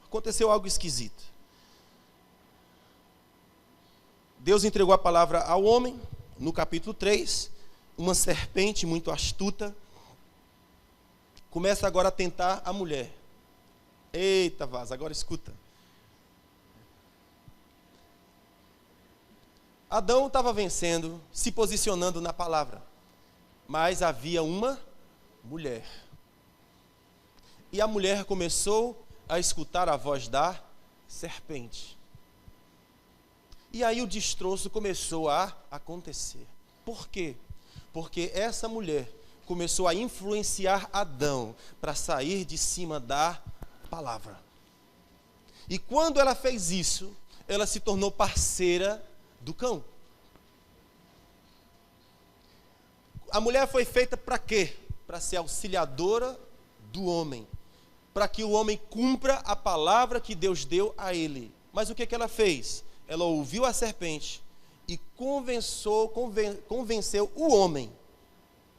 Aconteceu algo esquisito. Deus entregou a palavra ao homem, no capítulo 3, uma serpente muito astuta, começa agora a tentar a mulher. Eita, vaza, agora escuta. Adão estava vencendo, se posicionando na palavra, mas havia uma mulher. E a mulher começou a escutar a voz da serpente. E aí o destroço começou a acontecer. Por quê? Porque essa mulher começou a influenciar Adão para sair de cima da palavra. E quando ela fez isso, ela se tornou parceira do cão. A mulher foi feita para quê? Para ser auxiliadora do homem. Para que o homem cumpra a palavra que Deus deu a ele. Mas o que ela fez? Ela ouviu a serpente e convenceu o homem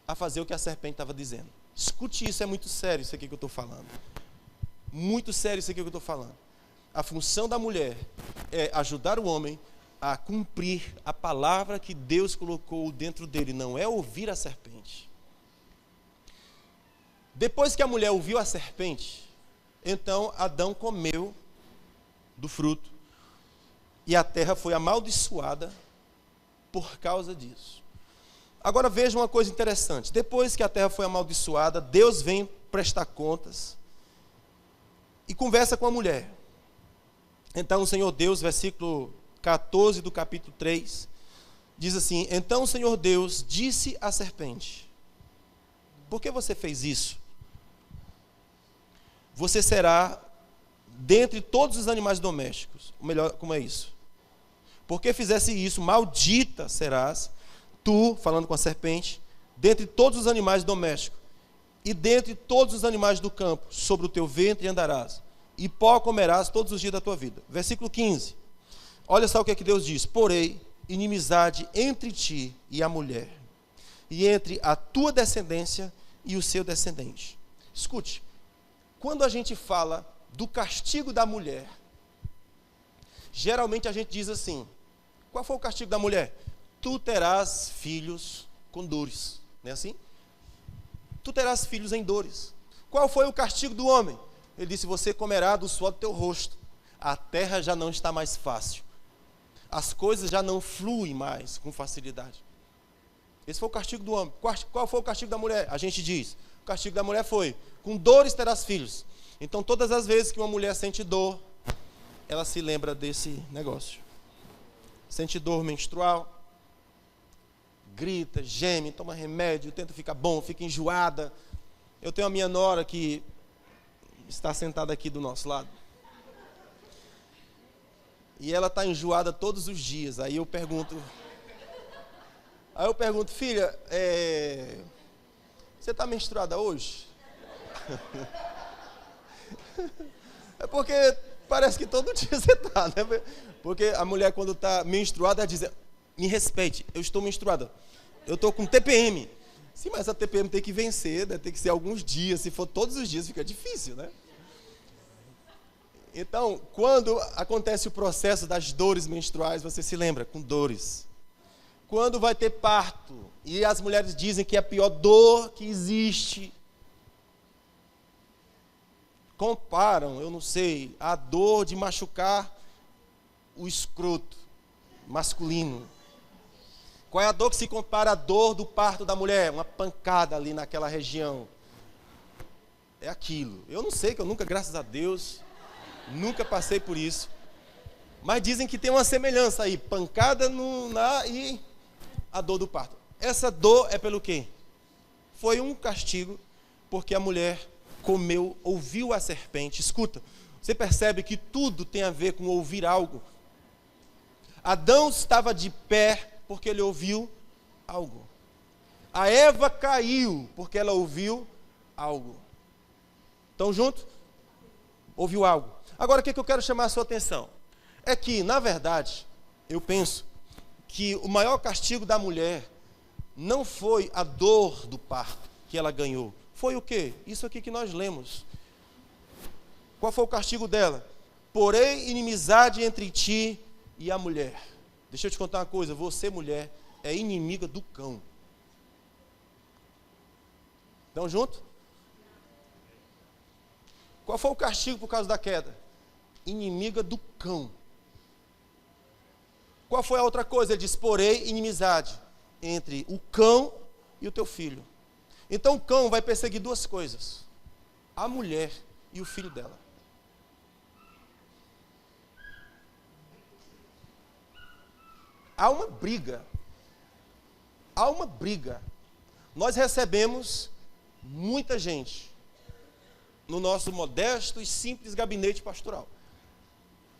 a fazer o que a serpente estava dizendo. Escute isso, é muito sério isso aqui que eu estou falando. Muito sério isso aqui que eu estou falando. A função da mulher é ajudar o homem a cumprir a palavra que Deus colocou dentro dele, não é ouvir a serpente. Depois que a mulher ouviu a serpente, então Adão comeu do fruto e a terra foi amaldiçoada por causa disso. Agora veja uma coisa interessante. Depois que a terra foi amaldiçoada, Deus vem prestar contas e conversa com a mulher. Então o Senhor Deus, versículo 14 do capítulo 3, diz assim: então o Senhor Deus disse à serpente: por que você fez isso? Você será dentre todos os animais domésticos. Ou melhor, como é isso? Porque fizesse isso, maldita serás tu, falando com a serpente, dentre todos os animais domésticos, e dentre todos os animais do campo, sobre o teu ventre andarás, e pó comerás todos os dias da tua vida. Versículo 15. Olha só o que é que Deus diz: porém, inimizade entre ti e a mulher, e entre a tua descendência e o seu descendente. Escute, quando a gente fala do castigo da mulher, geralmente a gente diz assim: qual foi o castigo da mulher? Tu terás filhos com dores. Não é assim? Tu terás filhos em dores. Qual foi o castigo do homem? Ele disse: você comerá do suor do teu rosto. A terra já não está mais fácil. As coisas já não fluem mais com facilidade. Esse foi o castigo do homem. Qual foi o castigo da mulher? A gente diz: o castigo da mulher foi: com dores terás filhos. Então todas as vezes que uma mulher sente dor, ela se lembra desse negócio. Sente dor menstrual, grita, geme, toma remédio, tenta ficar bom, fica enjoada. Eu tenho a minha nora que está sentada aqui do nosso lado. E ela está enjoada todos os dias. Aí eu pergunto, filha, você está menstruada hoje? É porque parece que todo dia você está, né? Porque a mulher, quando está menstruada, ela diz: me respeite, eu estou menstruada, eu estou com TPM. Sim, mas a TPM tem que vencer, né? Tem que ser alguns dias. Se for todos os dias, fica difícil, né? Então, quando acontece o processo das dores menstruais, você se lembra, com dores. Quando vai ter parto, e as mulheres dizem que é a pior dor que existe, comparam, eu não sei, a dor de machucar o escroto masculino. Qual é a dor que se compara à dor do parto da mulher? Uma pancada ali naquela região. É aquilo. Eu não sei, que eu nunca, graças a Deus, nunca passei por isso. Mas dizem que tem uma semelhança aí. Pancada e a dor do parto. Essa dor é pelo quê? Foi um castigo porque a mulher comeu, ouviu a serpente. Escuta, você percebe que tudo tem a ver com ouvir algo. Adão estava de pé porque ele ouviu algo. A Eva caiu porque ela ouviu algo. Estão juntos? Ouviu algo. Agora, o que eu quero chamar a sua atenção? É que, na verdade, eu penso que o maior castigo da mulher não foi a dor do parto que ela ganhou. Foi o quê? Isso aqui que nós lemos. Qual foi o castigo dela? Porém, inimizade entre ti e a mulher. Deixa eu te contar uma coisa. Você, mulher, é inimiga do cão. Estão juntos? Qual foi o castigo por causa da queda? Inimiga do cão. Qual foi a outra coisa? Ele diz: porém, inimizade entre o cão e o teu filho. Então o cão vai perseguir duas coisas: a mulher e o filho dela. Há uma briga. Há uma briga. Nós recebemos muita gente no nosso modesto e simples gabinete pastoral.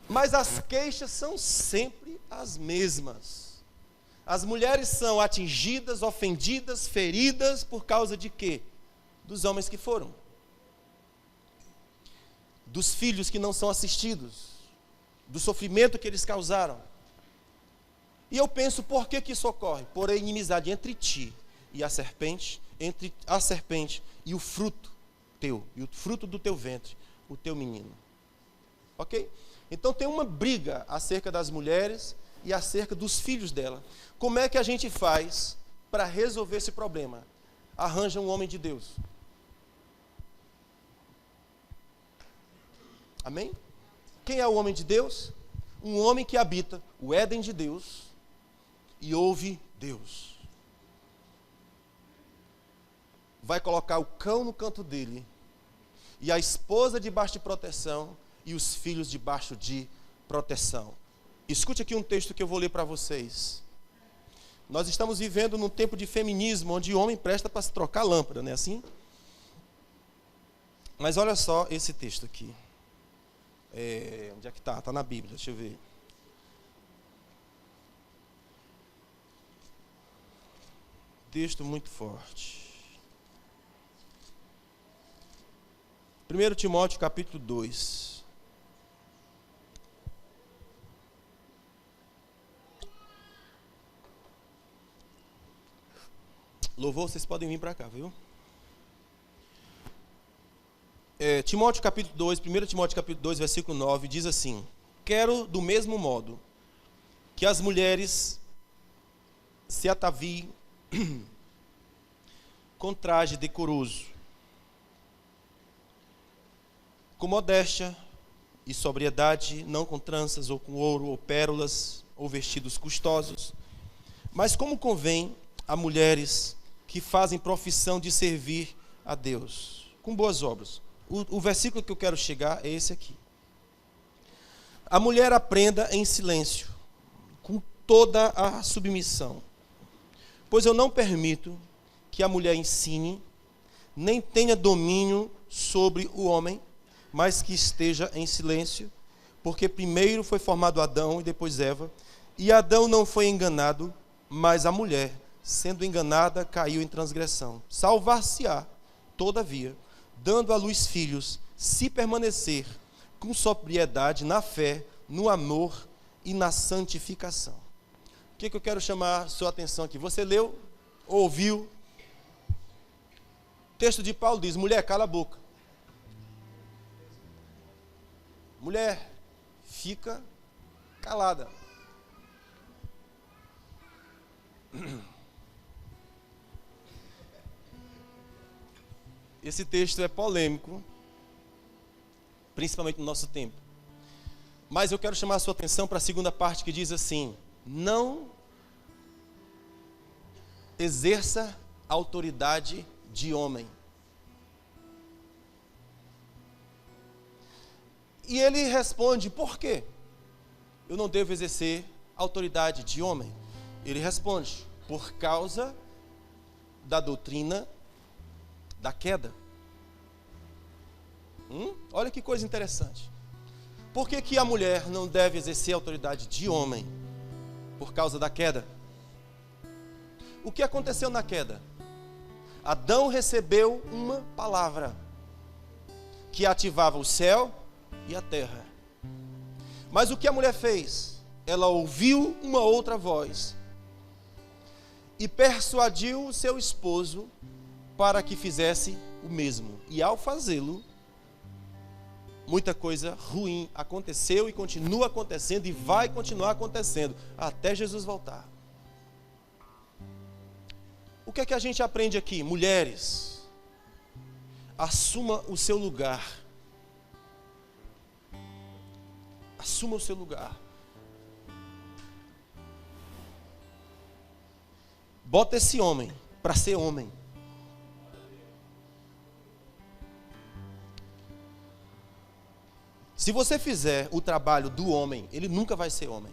Mas as queixas são sempre as mesmas. As mulheres são atingidas, ofendidas, feridas por causa de quê? Dos homens que foram. Dos filhos que não são assistidos. Do sofrimento que eles causaram. E eu penso, por que isso ocorre? Por inimizade entre ti e a serpente, entre a serpente e o fruto teu, e o fruto do teu ventre, o teu menino. Ok? Então tem uma briga acerca das mulheres e acerca dos filhos dela. Como é que a gente faz para resolver esse problema? Arranja um homem de Deus. Amém? Quem é o homem de Deus? Um homem que habita o Éden de Deus e ouve Deus. Vai colocar o cão no canto dele, e a esposa debaixo de proteção, e os filhos debaixo de proteção. Escute aqui um texto que eu vou ler para vocês. Nós estamos vivendo num tempo de feminismo, onde o homem presta para se trocar lâmpada, não é assim? Mas olha só esse texto aqui. Onde é que está? Está na Bíblia, deixa eu ver. Texto muito forte. 1 Timóteo capítulo 2. Louvor, vocês podem vir para cá, viu? Timóteo capítulo 2, 1 Timóteo capítulo 2, versículo 9, diz assim: quero do mesmo modo que as mulheres se ataviem com traje decoroso, com modéstia e sobriedade, não com tranças ou com ouro ou pérolas ou vestidos custosos, mas como convém a mulheres que fazem profissão de servir a Deus, com boas obras. O versículo que eu quero chegar é esse aqui. A mulher aprenda em silêncio, com toda a submissão, pois eu não permito que a mulher ensine, nem tenha domínio sobre o homem, mas que esteja em silêncio, porque primeiro foi formado Adão e depois Eva, e Adão não foi enganado, mas a mulher, sendo enganada, caiu em transgressão. Salvar-se-á, todavia, dando à luz filhos, se permanecer com sobriedade na fé, no amor e na santificação. O que eu quero chamar a sua atenção aqui? Você leu, ouviu? O texto de Paulo diz: mulher, cala a boca. Mulher, fica calada. Esse texto é polêmico, principalmente no nosso tempo. Mas eu quero chamar a sua atenção para a segunda parte, que diz assim: não exerça autoridade de homem. E ele responde: por quê? Eu não devo exercer autoridade de homem. Ele responde: por causa da doutrina da queda. Olha que coisa interessante. Por que a mulher não deve exercer autoridade de homem? Por causa da queda. O que aconteceu na queda? Adão recebeu uma palavra que ativava o céu e a terra. Mas o que a mulher fez? Ela ouviu uma outra voz e persuadiu o seu esposo para que fizesse o mesmo. E ao fazê-lo, muita coisa ruim aconteceu e continua acontecendo e vai continuar acontecendo até Jesus voltar. O que é que a gente aprende aqui? Mulheres, assuma o seu lugar. Assuma o seu lugar. Bota esse homem para ser homem. Se você fizer o trabalho do homem, ele nunca vai ser homem.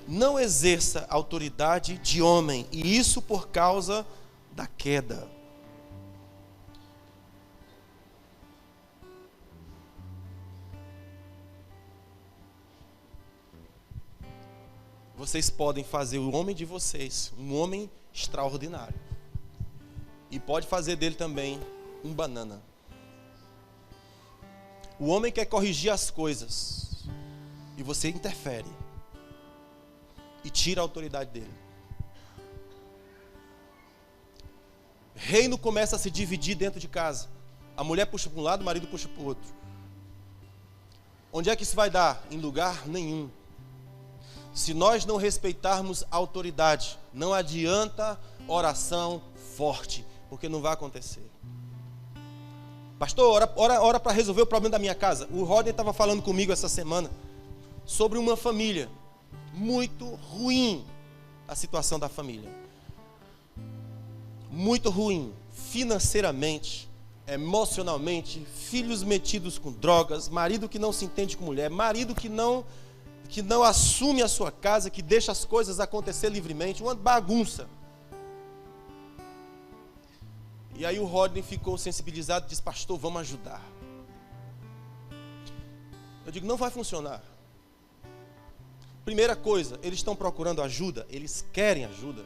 Não exerça autoridade de homem, e isso por causa da queda. Vocês podem fazer o homem de vocês um homem extraordinário. E pode fazer dele também um banana. O homem quer corrigir as coisas e você interfere e tira a autoridade dele. Reino começa a se dividir dentro de casa. A mulher puxa para um lado, o marido puxa para o outro. Onde é que isso vai dar? Em lugar nenhum. Se nós não respeitarmos a autoridade, não adianta oração forte, porque não vai acontecer. Pastor, ora para resolver o problema da minha casa. O Rodney estava falando comigo essa semana sobre uma família muito ruim, a situação da família. Muito ruim, financeiramente, emocionalmente, filhos metidos com drogas, marido que não se entende com mulher, marido que não assume a sua casa, que deixa as coisas acontecer livremente, uma bagunça. E aí o Rodney ficou sensibilizado e disse: pastor, vamos ajudar. Eu digo: não vai funcionar. Primeira coisa, eles estão procurando ajuda, eles querem ajuda.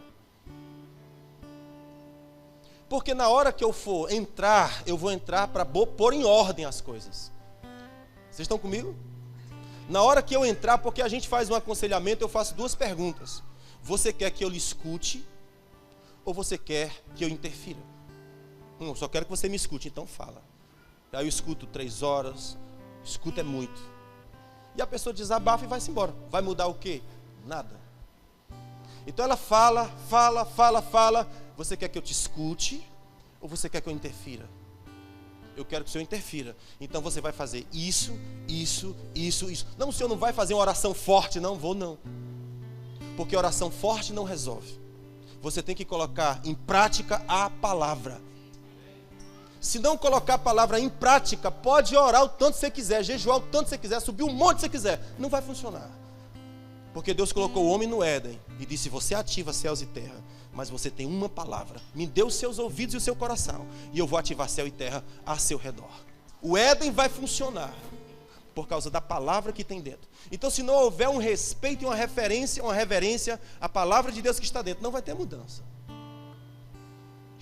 Porque na hora que eu for entrar, eu vou entrar para pôr em ordem as coisas. Vocês estão comigo? Na hora que eu entrar, porque a gente faz um aconselhamento, eu faço duas perguntas. Você quer que eu lhe escute? Ou você quer que eu interfira? Eu só quero que você me escute, então fala. Aí eu escuto 3 horas, escuta é muito. E a pessoa desabafa e vai-se embora. Vai mudar o quê? Nada. Então ela fala. Você quer que eu te escute? Ou você quer que eu interfira? Eu quero que o senhor interfira. Então você vai fazer isso. Não, o senhor não vai fazer uma oração forte, não? Vou não. Porque oração forte não resolve. Você tem que colocar em prática a palavra. Se não colocar a palavra em prática, pode orar o tanto que você quiser, jejuar o tanto que você quiser, subir o monte que você quiser. Não vai funcionar. Porque Deus colocou o homem no Éden e disse: você ativa céus e terra, mas você tem uma palavra. Me dê os seus ouvidos e o seu coração, e eu vou ativar céu e terra a seu redor. O Éden vai funcionar por causa da palavra que tem dentro. Então, se não houver um respeito e uma reverência à palavra de Deus que está dentro, não vai ter mudança.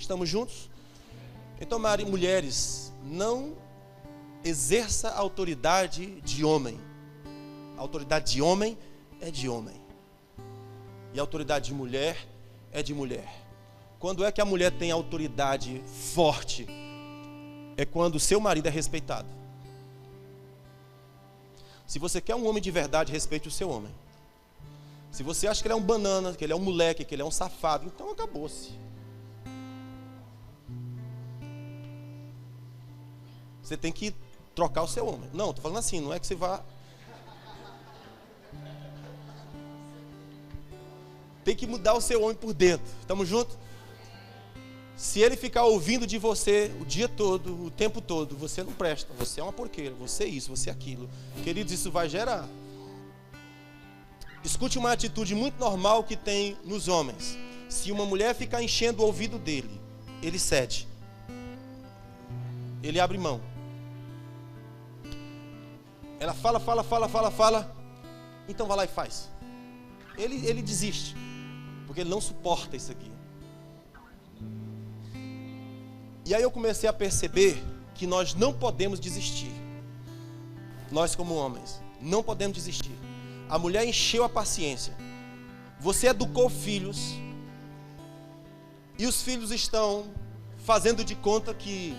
Estamos juntos? Então, mulheres, não exerça a autoridade de homem. A autoridade de homem é de homem. E a autoridade de mulher é de mulher. Quando é que a mulher tem autoridade forte? É quando o seu marido é respeitado. Se você quer um homem de verdade, respeite o seu homem. Se você acha que ele é um banana, que ele é um moleque, que ele é um safado, então acabou-se. Você tem que trocar o seu homem. Não, estou falando assim, não é que você vá... Tem que mudar o seu homem por dentro. Estamos juntos? Se ele ficar ouvindo de você o dia todo, o tempo todo, você não presta, você é uma porqueira, você é isso, você é aquilo. Queridos, isso vai gerar. Escute uma atitude muito normal que tem nos homens. Se uma mulher ficar enchendo o ouvido dele, ele cede. Ele abre mão. Ela fala. Então vai lá e faz. Ele desiste. Porque ele não suporta isso aqui. E aí eu comecei a perceber que nós não podemos desistir. Nós como homens, não podemos desistir. A mulher encheu a paciência. Você educou filhos. E os filhos estão fazendo de conta que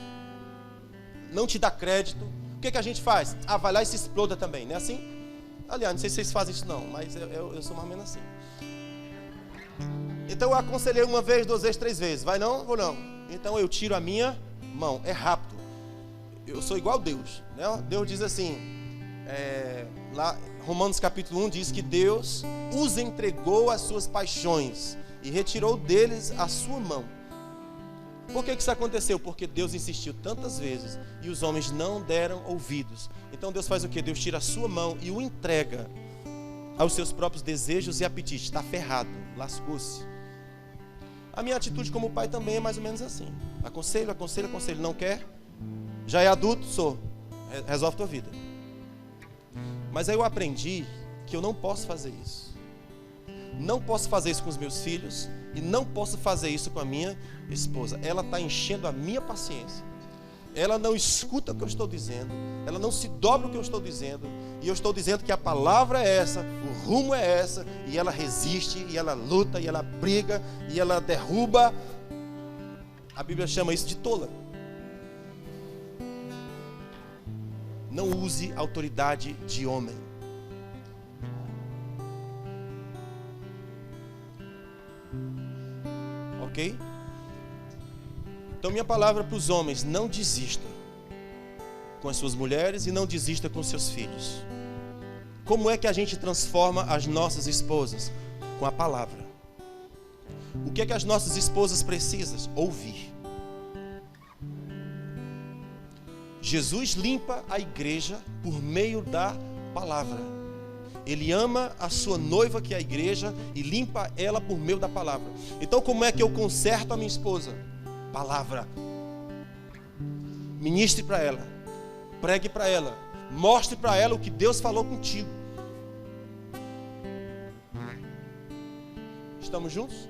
não te dá crédito. O que a gente faz? Vai lá e se exploda também, não é assim? Aliás, não sei se vocês fazem isso não, mas eu sou mais ou menos assim. Então eu aconselhei uma vez, 2 vezes, 3 vezes. Vai não? Vou não. Então eu tiro a minha mão. É rápido. Eu sou igual a Deus, né? Deus diz assim, lá Romanos capítulo 1 diz que Deus os entregou às suas paixões e retirou deles a sua mão. Por que isso aconteceu? Porque Deus insistiu tantas vezes e os homens não deram ouvidos. Então Deus faz o quê? Deus tira a sua mão e o entrega aos seus próprios desejos e apetites. Está ferrado, lascou-se. A minha atitude como pai também é mais ou menos assim. Aconselho. Não quer? Já é adulto? Sou. Resolve tua vida. Mas aí eu aprendi que eu não posso fazer isso. Não posso fazer isso com os meus filhos e não posso fazer isso com a minha esposa. Ela está enchendo a minha paciência. Ela não escuta o que eu estou dizendo. Ela não se dobra o que eu estou dizendo. E eu estou dizendo que a palavra é essa, o rumo é essa. E ela resiste, e ela luta, e ela briga, e ela derruba. A Bíblia chama isso de tola. Não use autoridade de homem. Ok? Então minha palavra para os homens: não desista com as suas mulheres e não desista com seus filhos. Como é que a gente transforma as nossas esposas? Com a palavra. O que é que as nossas esposas precisam? Ouvir. Jesus limpa a igreja por meio da palavra. Ele ama a sua noiva, que é a igreja, e limpa ela por meio da palavra. Então como é que eu conserto a minha esposa? Palavra. Ministre para ela, pregue para ela, mostre para ela o que Deus falou contigo. Estamos juntos?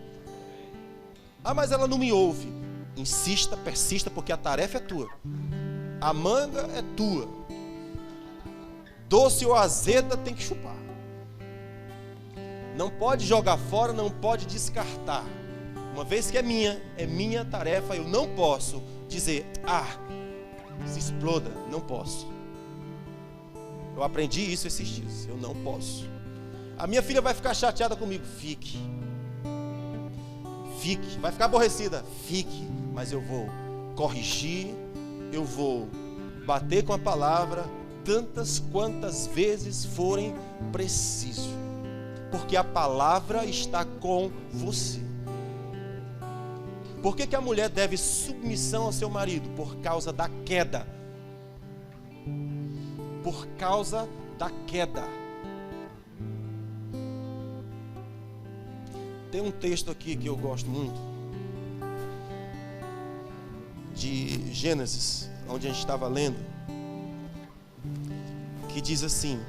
Mas ela não me ouve. Insista, persista, porque a tarefa é tua. A manga é tua. Doce ou azeda tem que chupar. Não pode jogar fora, não pode descartar. Uma vez que é minha tarefa, eu não posso dizer, se exploda, não posso. Eu aprendi isso esses dias, eu não posso. A minha filha vai ficar chateada comigo, fique. Vai ficar aborrecida, fique. Mas eu vou corrigir, eu vou bater com a palavra tantas quantas vezes forem preciso. Porque a palavra está com você. Por que a mulher deve submissão ao seu marido? Por causa da queda. Por causa da queda. Tem um texto aqui que eu gosto muito, de Gênesis, onde a gente estava lendo, que diz assim: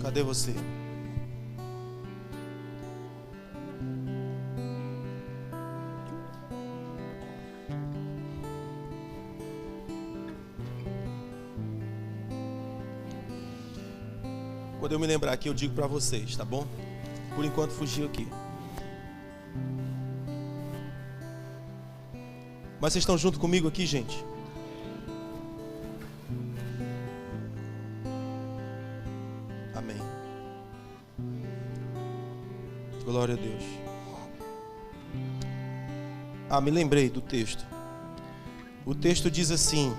cadê você? Quando eu me lembrar aqui, eu digo para vocês, tá bom? Por enquanto, fugiu aqui. Mas vocês estão junto comigo aqui, gente? Amém. Glória a Deus. Me lembrei do texto. O texto diz assim: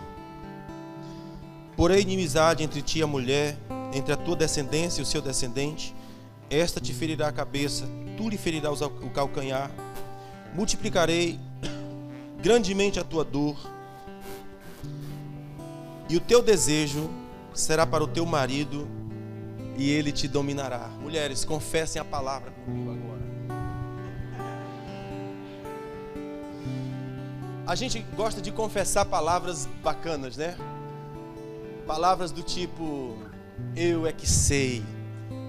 porém, inimizade entre ti e a mulher, entre a tua descendência e o seu descendente, esta te ferirá a cabeça, tu lhe ferirás o calcanhar. Multiplicarei grandemente a tua dor, e o teu desejo será para o teu marido, e ele te dominará. Mulheres, confessem a palavra comigo agora. A gente gosta de confessar palavras bacanas, né? Palavras do tipo: eu é que sei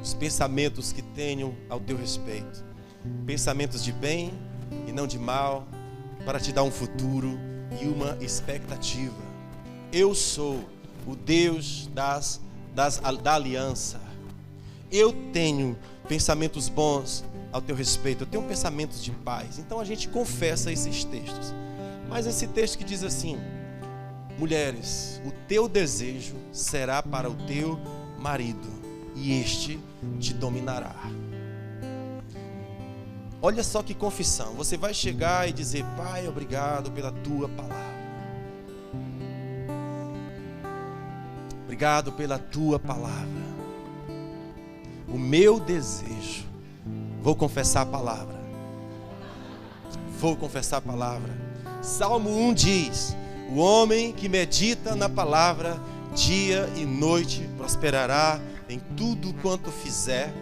os pensamentos que tenho ao teu respeito, pensamentos de bem e não de mal, para te dar um futuro e uma expectativa. Eu sou o Deus da aliança. Eu tenho pensamentos bons ao teu respeito, eu tenho pensamentos de paz. Então a gente confessa esses textos. Mas esse texto que diz assim: mulheres, o teu desejo será para o teu marido, e este te dominará. Olha só que confissão. Você vai chegar e dizer: Pai, obrigado pela tua palavra. Obrigado pela tua palavra. O meu desejo, vou confessar a palavra. Vou confessar a palavra. Salmo 1 diz: o homem que medita na palavra dia e noite prosperará em tudo quanto fizer.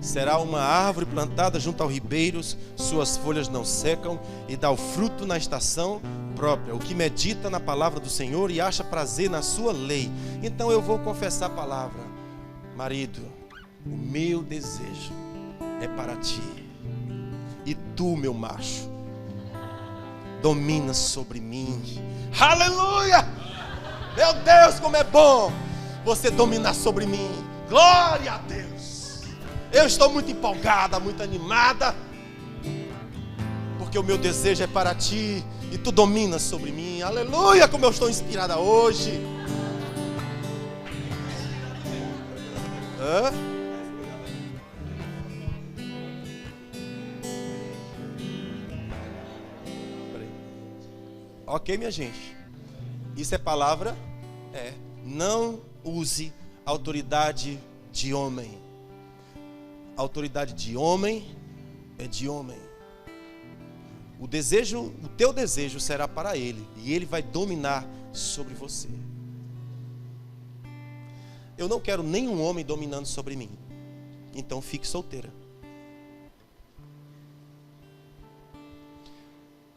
Será uma árvore plantada junto aos ribeiros, suas folhas não secam e dá o fruto na estação própria. O que medita na palavra do Senhor e acha prazer na sua lei. Então eu vou confessar a palavra. Marido, o meu desejo é para ti, e tu, meu macho, domina sobre mim. Aleluia! Meu Deus, como é bom você dominar sobre mim. Glória a Deus. Eu estou muito empolgada, muito animada, porque o meu desejo é para ti e tu dominas sobre mim. Aleluia, como eu estou inspirada hoje. Ok, minha gente? Isso é palavra? Não use autoridade de homem. Autoridade de homem é de homem. O teu desejo será para ele, e ele vai dominar sobre você. Eu não quero nenhum homem dominando sobre mim. Então fique solteira.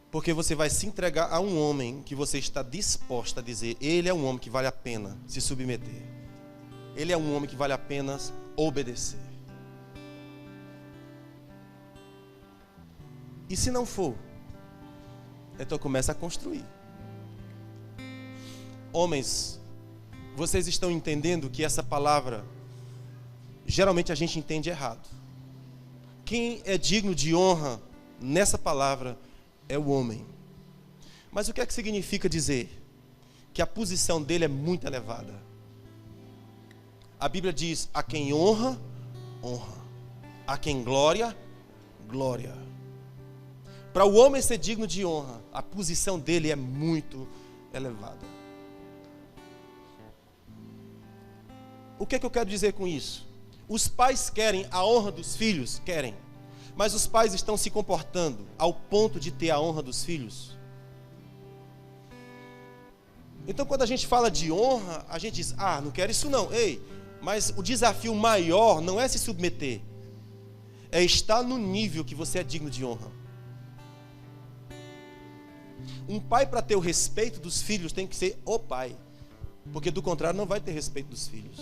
Porque você vai se entregar a um homem que você está disposta a dizer: ele é um homem que vale a pena se submeter. Ele é um homem que vale a pena obedecer. E se não for, então começa a construir. Homens, vocês estão entendendo que essa palavra, geralmente a gente entende errado. Quem é digno de honra nessa palavra é o homem. Mas o que é que significa dizer que a posição dele é muito elevada? A Bíblia diz: a quem honra, honra. A quem glória, glória. Para o homem ser digno de honra, a posição dele é muito elevada. O que é que eu quero dizer com isso? Os pais querem a honra dos filhos? Querem. Mas os pais estão se comportando ao ponto de ter a honra dos filhos? Então, quando a gente fala de honra, a gente diz: não quero isso não. Ei, mas o desafio maior não é se submeter, é estar no nível que você é digno de honra. Um pai, para ter o respeito dos filhos, tem que ser o pai, porque do contrário não vai ter respeito dos filhos.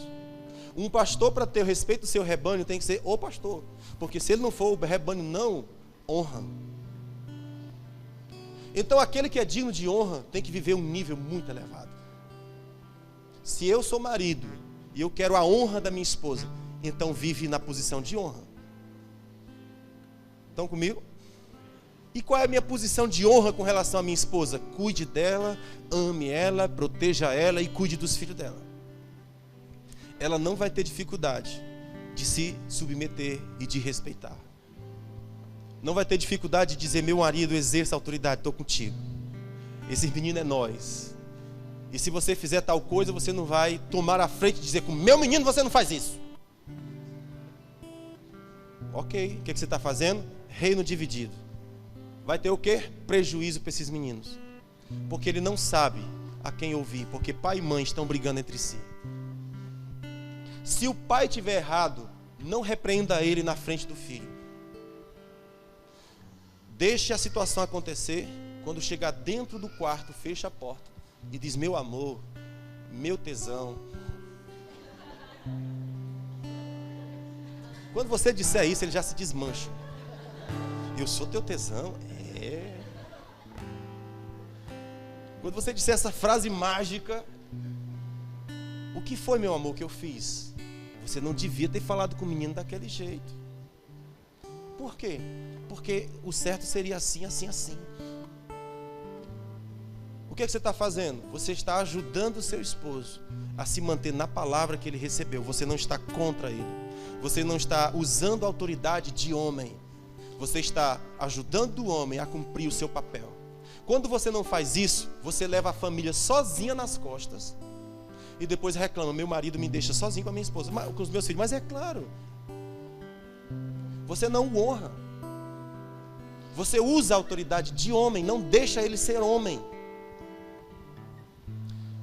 Um pastor, para ter o respeito do seu rebanho, tem que ser o pastor, porque se ele não for, o rebanho não honra. Então aquele que é digno de honra tem que viver um nível muito elevado. Se eu sou marido e eu quero a honra da minha esposa, então vive na posição de honra. Estão comigo? E qual é a minha posição de honra com relação à minha esposa? Cuide dela, ame ela, proteja ela e cuide dos filhos dela. Ela não vai ter dificuldade de se submeter e de respeitar. Não vai ter dificuldade de dizer: meu marido exerça autoridade, estou contigo. Esse menino é nós. E se você fizer tal coisa, você não vai tomar a frente e dizer: com meu menino você não faz isso. Ok, o que você está fazendo? Reino dividido. Vai ter o quê? Prejuízo para esses meninos. Porque ele não sabe a quem ouvir, porque pai e mãe estão brigando entre si. Se o pai estiver errado, não repreenda ele na frente do filho. Deixe a situação acontecer. Quando chegar dentro do quarto, fecha a porta e diz: meu amor, meu tesão. Quando você disser isso, ele já se desmancha. Eu sou teu tesão? É. Quando você disser essa frase mágica: o que foi, meu amor, que eu fiz? Você não devia ter falado com o menino daquele jeito. Por quê? Porque o certo seria assim, assim, assim. O que é que você está fazendo? Você está ajudando o seu esposo a se manter na palavra que ele recebeu. Você não está contra ele. Você não está usando a autoridade de homem. Você está ajudando o homem a cumprir o seu papel. Quando você não faz isso, você leva a família sozinha nas costas e depois reclama: meu marido me deixa sozinho com a minha esposa, com os meus filhos. Mas é claro, você não o honra. Você usa a autoridade de homem, não deixa ele ser homem.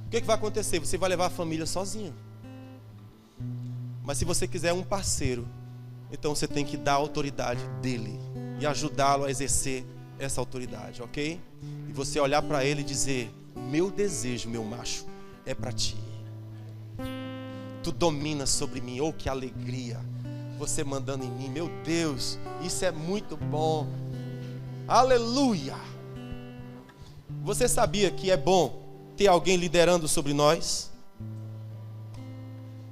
O que vai acontecer? Você vai levar a família sozinho. Mas se você quiser um parceiro, então você tem que dar a autoridade dele e ajudá-lo a exercer essa autoridade, ok? E você olhar para ele e dizer: meu desejo, meu macho, é para ti. Tu dominas sobre mim. Oh, que alegria você mandando em mim. Meu Deus, isso é muito bom. Aleluia. Você sabia que é bom ter alguém liderando sobre nós?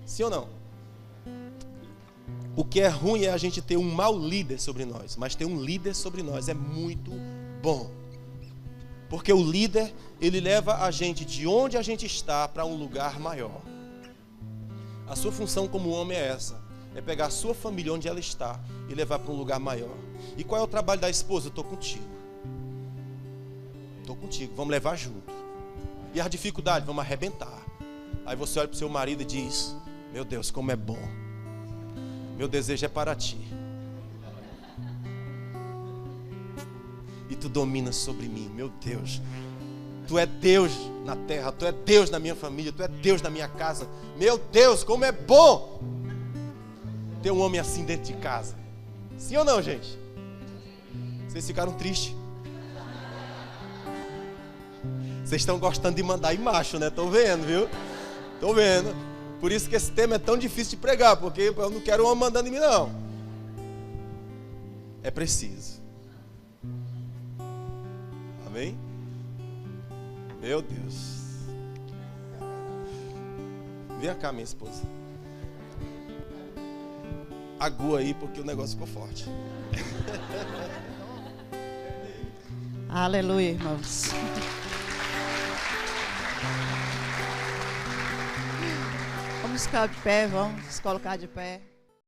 Sim ou não? O que é ruim é a gente ter um mau líder sobre nós, mas ter um líder sobre nós é muito bom. Porque o líder, ele leva a gente de onde a gente está para um lugar maior. A sua função como homem é essa: é pegar a sua família onde ela está e levar para um lugar maior. E qual é o trabalho da esposa? Eu estou contigo. Estou contigo, vamos levar junto. E as dificuldades, vamos arrebentar. Aí você olha para o seu marido e diz: meu Deus, como é bom. Meu desejo é para ti. E tu dominas sobre mim, meu Deus. Tu é Deus na terra, tu é Deus na minha família, tu é Deus na minha casa. Meu Deus, como é bom ter um homem assim dentro de casa. Sim ou não, gente? Vocês ficaram tristes? Vocês estão gostando de mandar em macho, né? Tô vendo, viu? Tô vendo. Por isso que esse tema é tão difícil de pregar, porque eu não quero uma mandando em mim, não. É preciso. Amém? Meu Deus. Vem cá, minha esposa. Agua aí, porque o negócio ficou forte. Aleluia, irmãos. Vamos ficar de pé, vamos colocar de pé.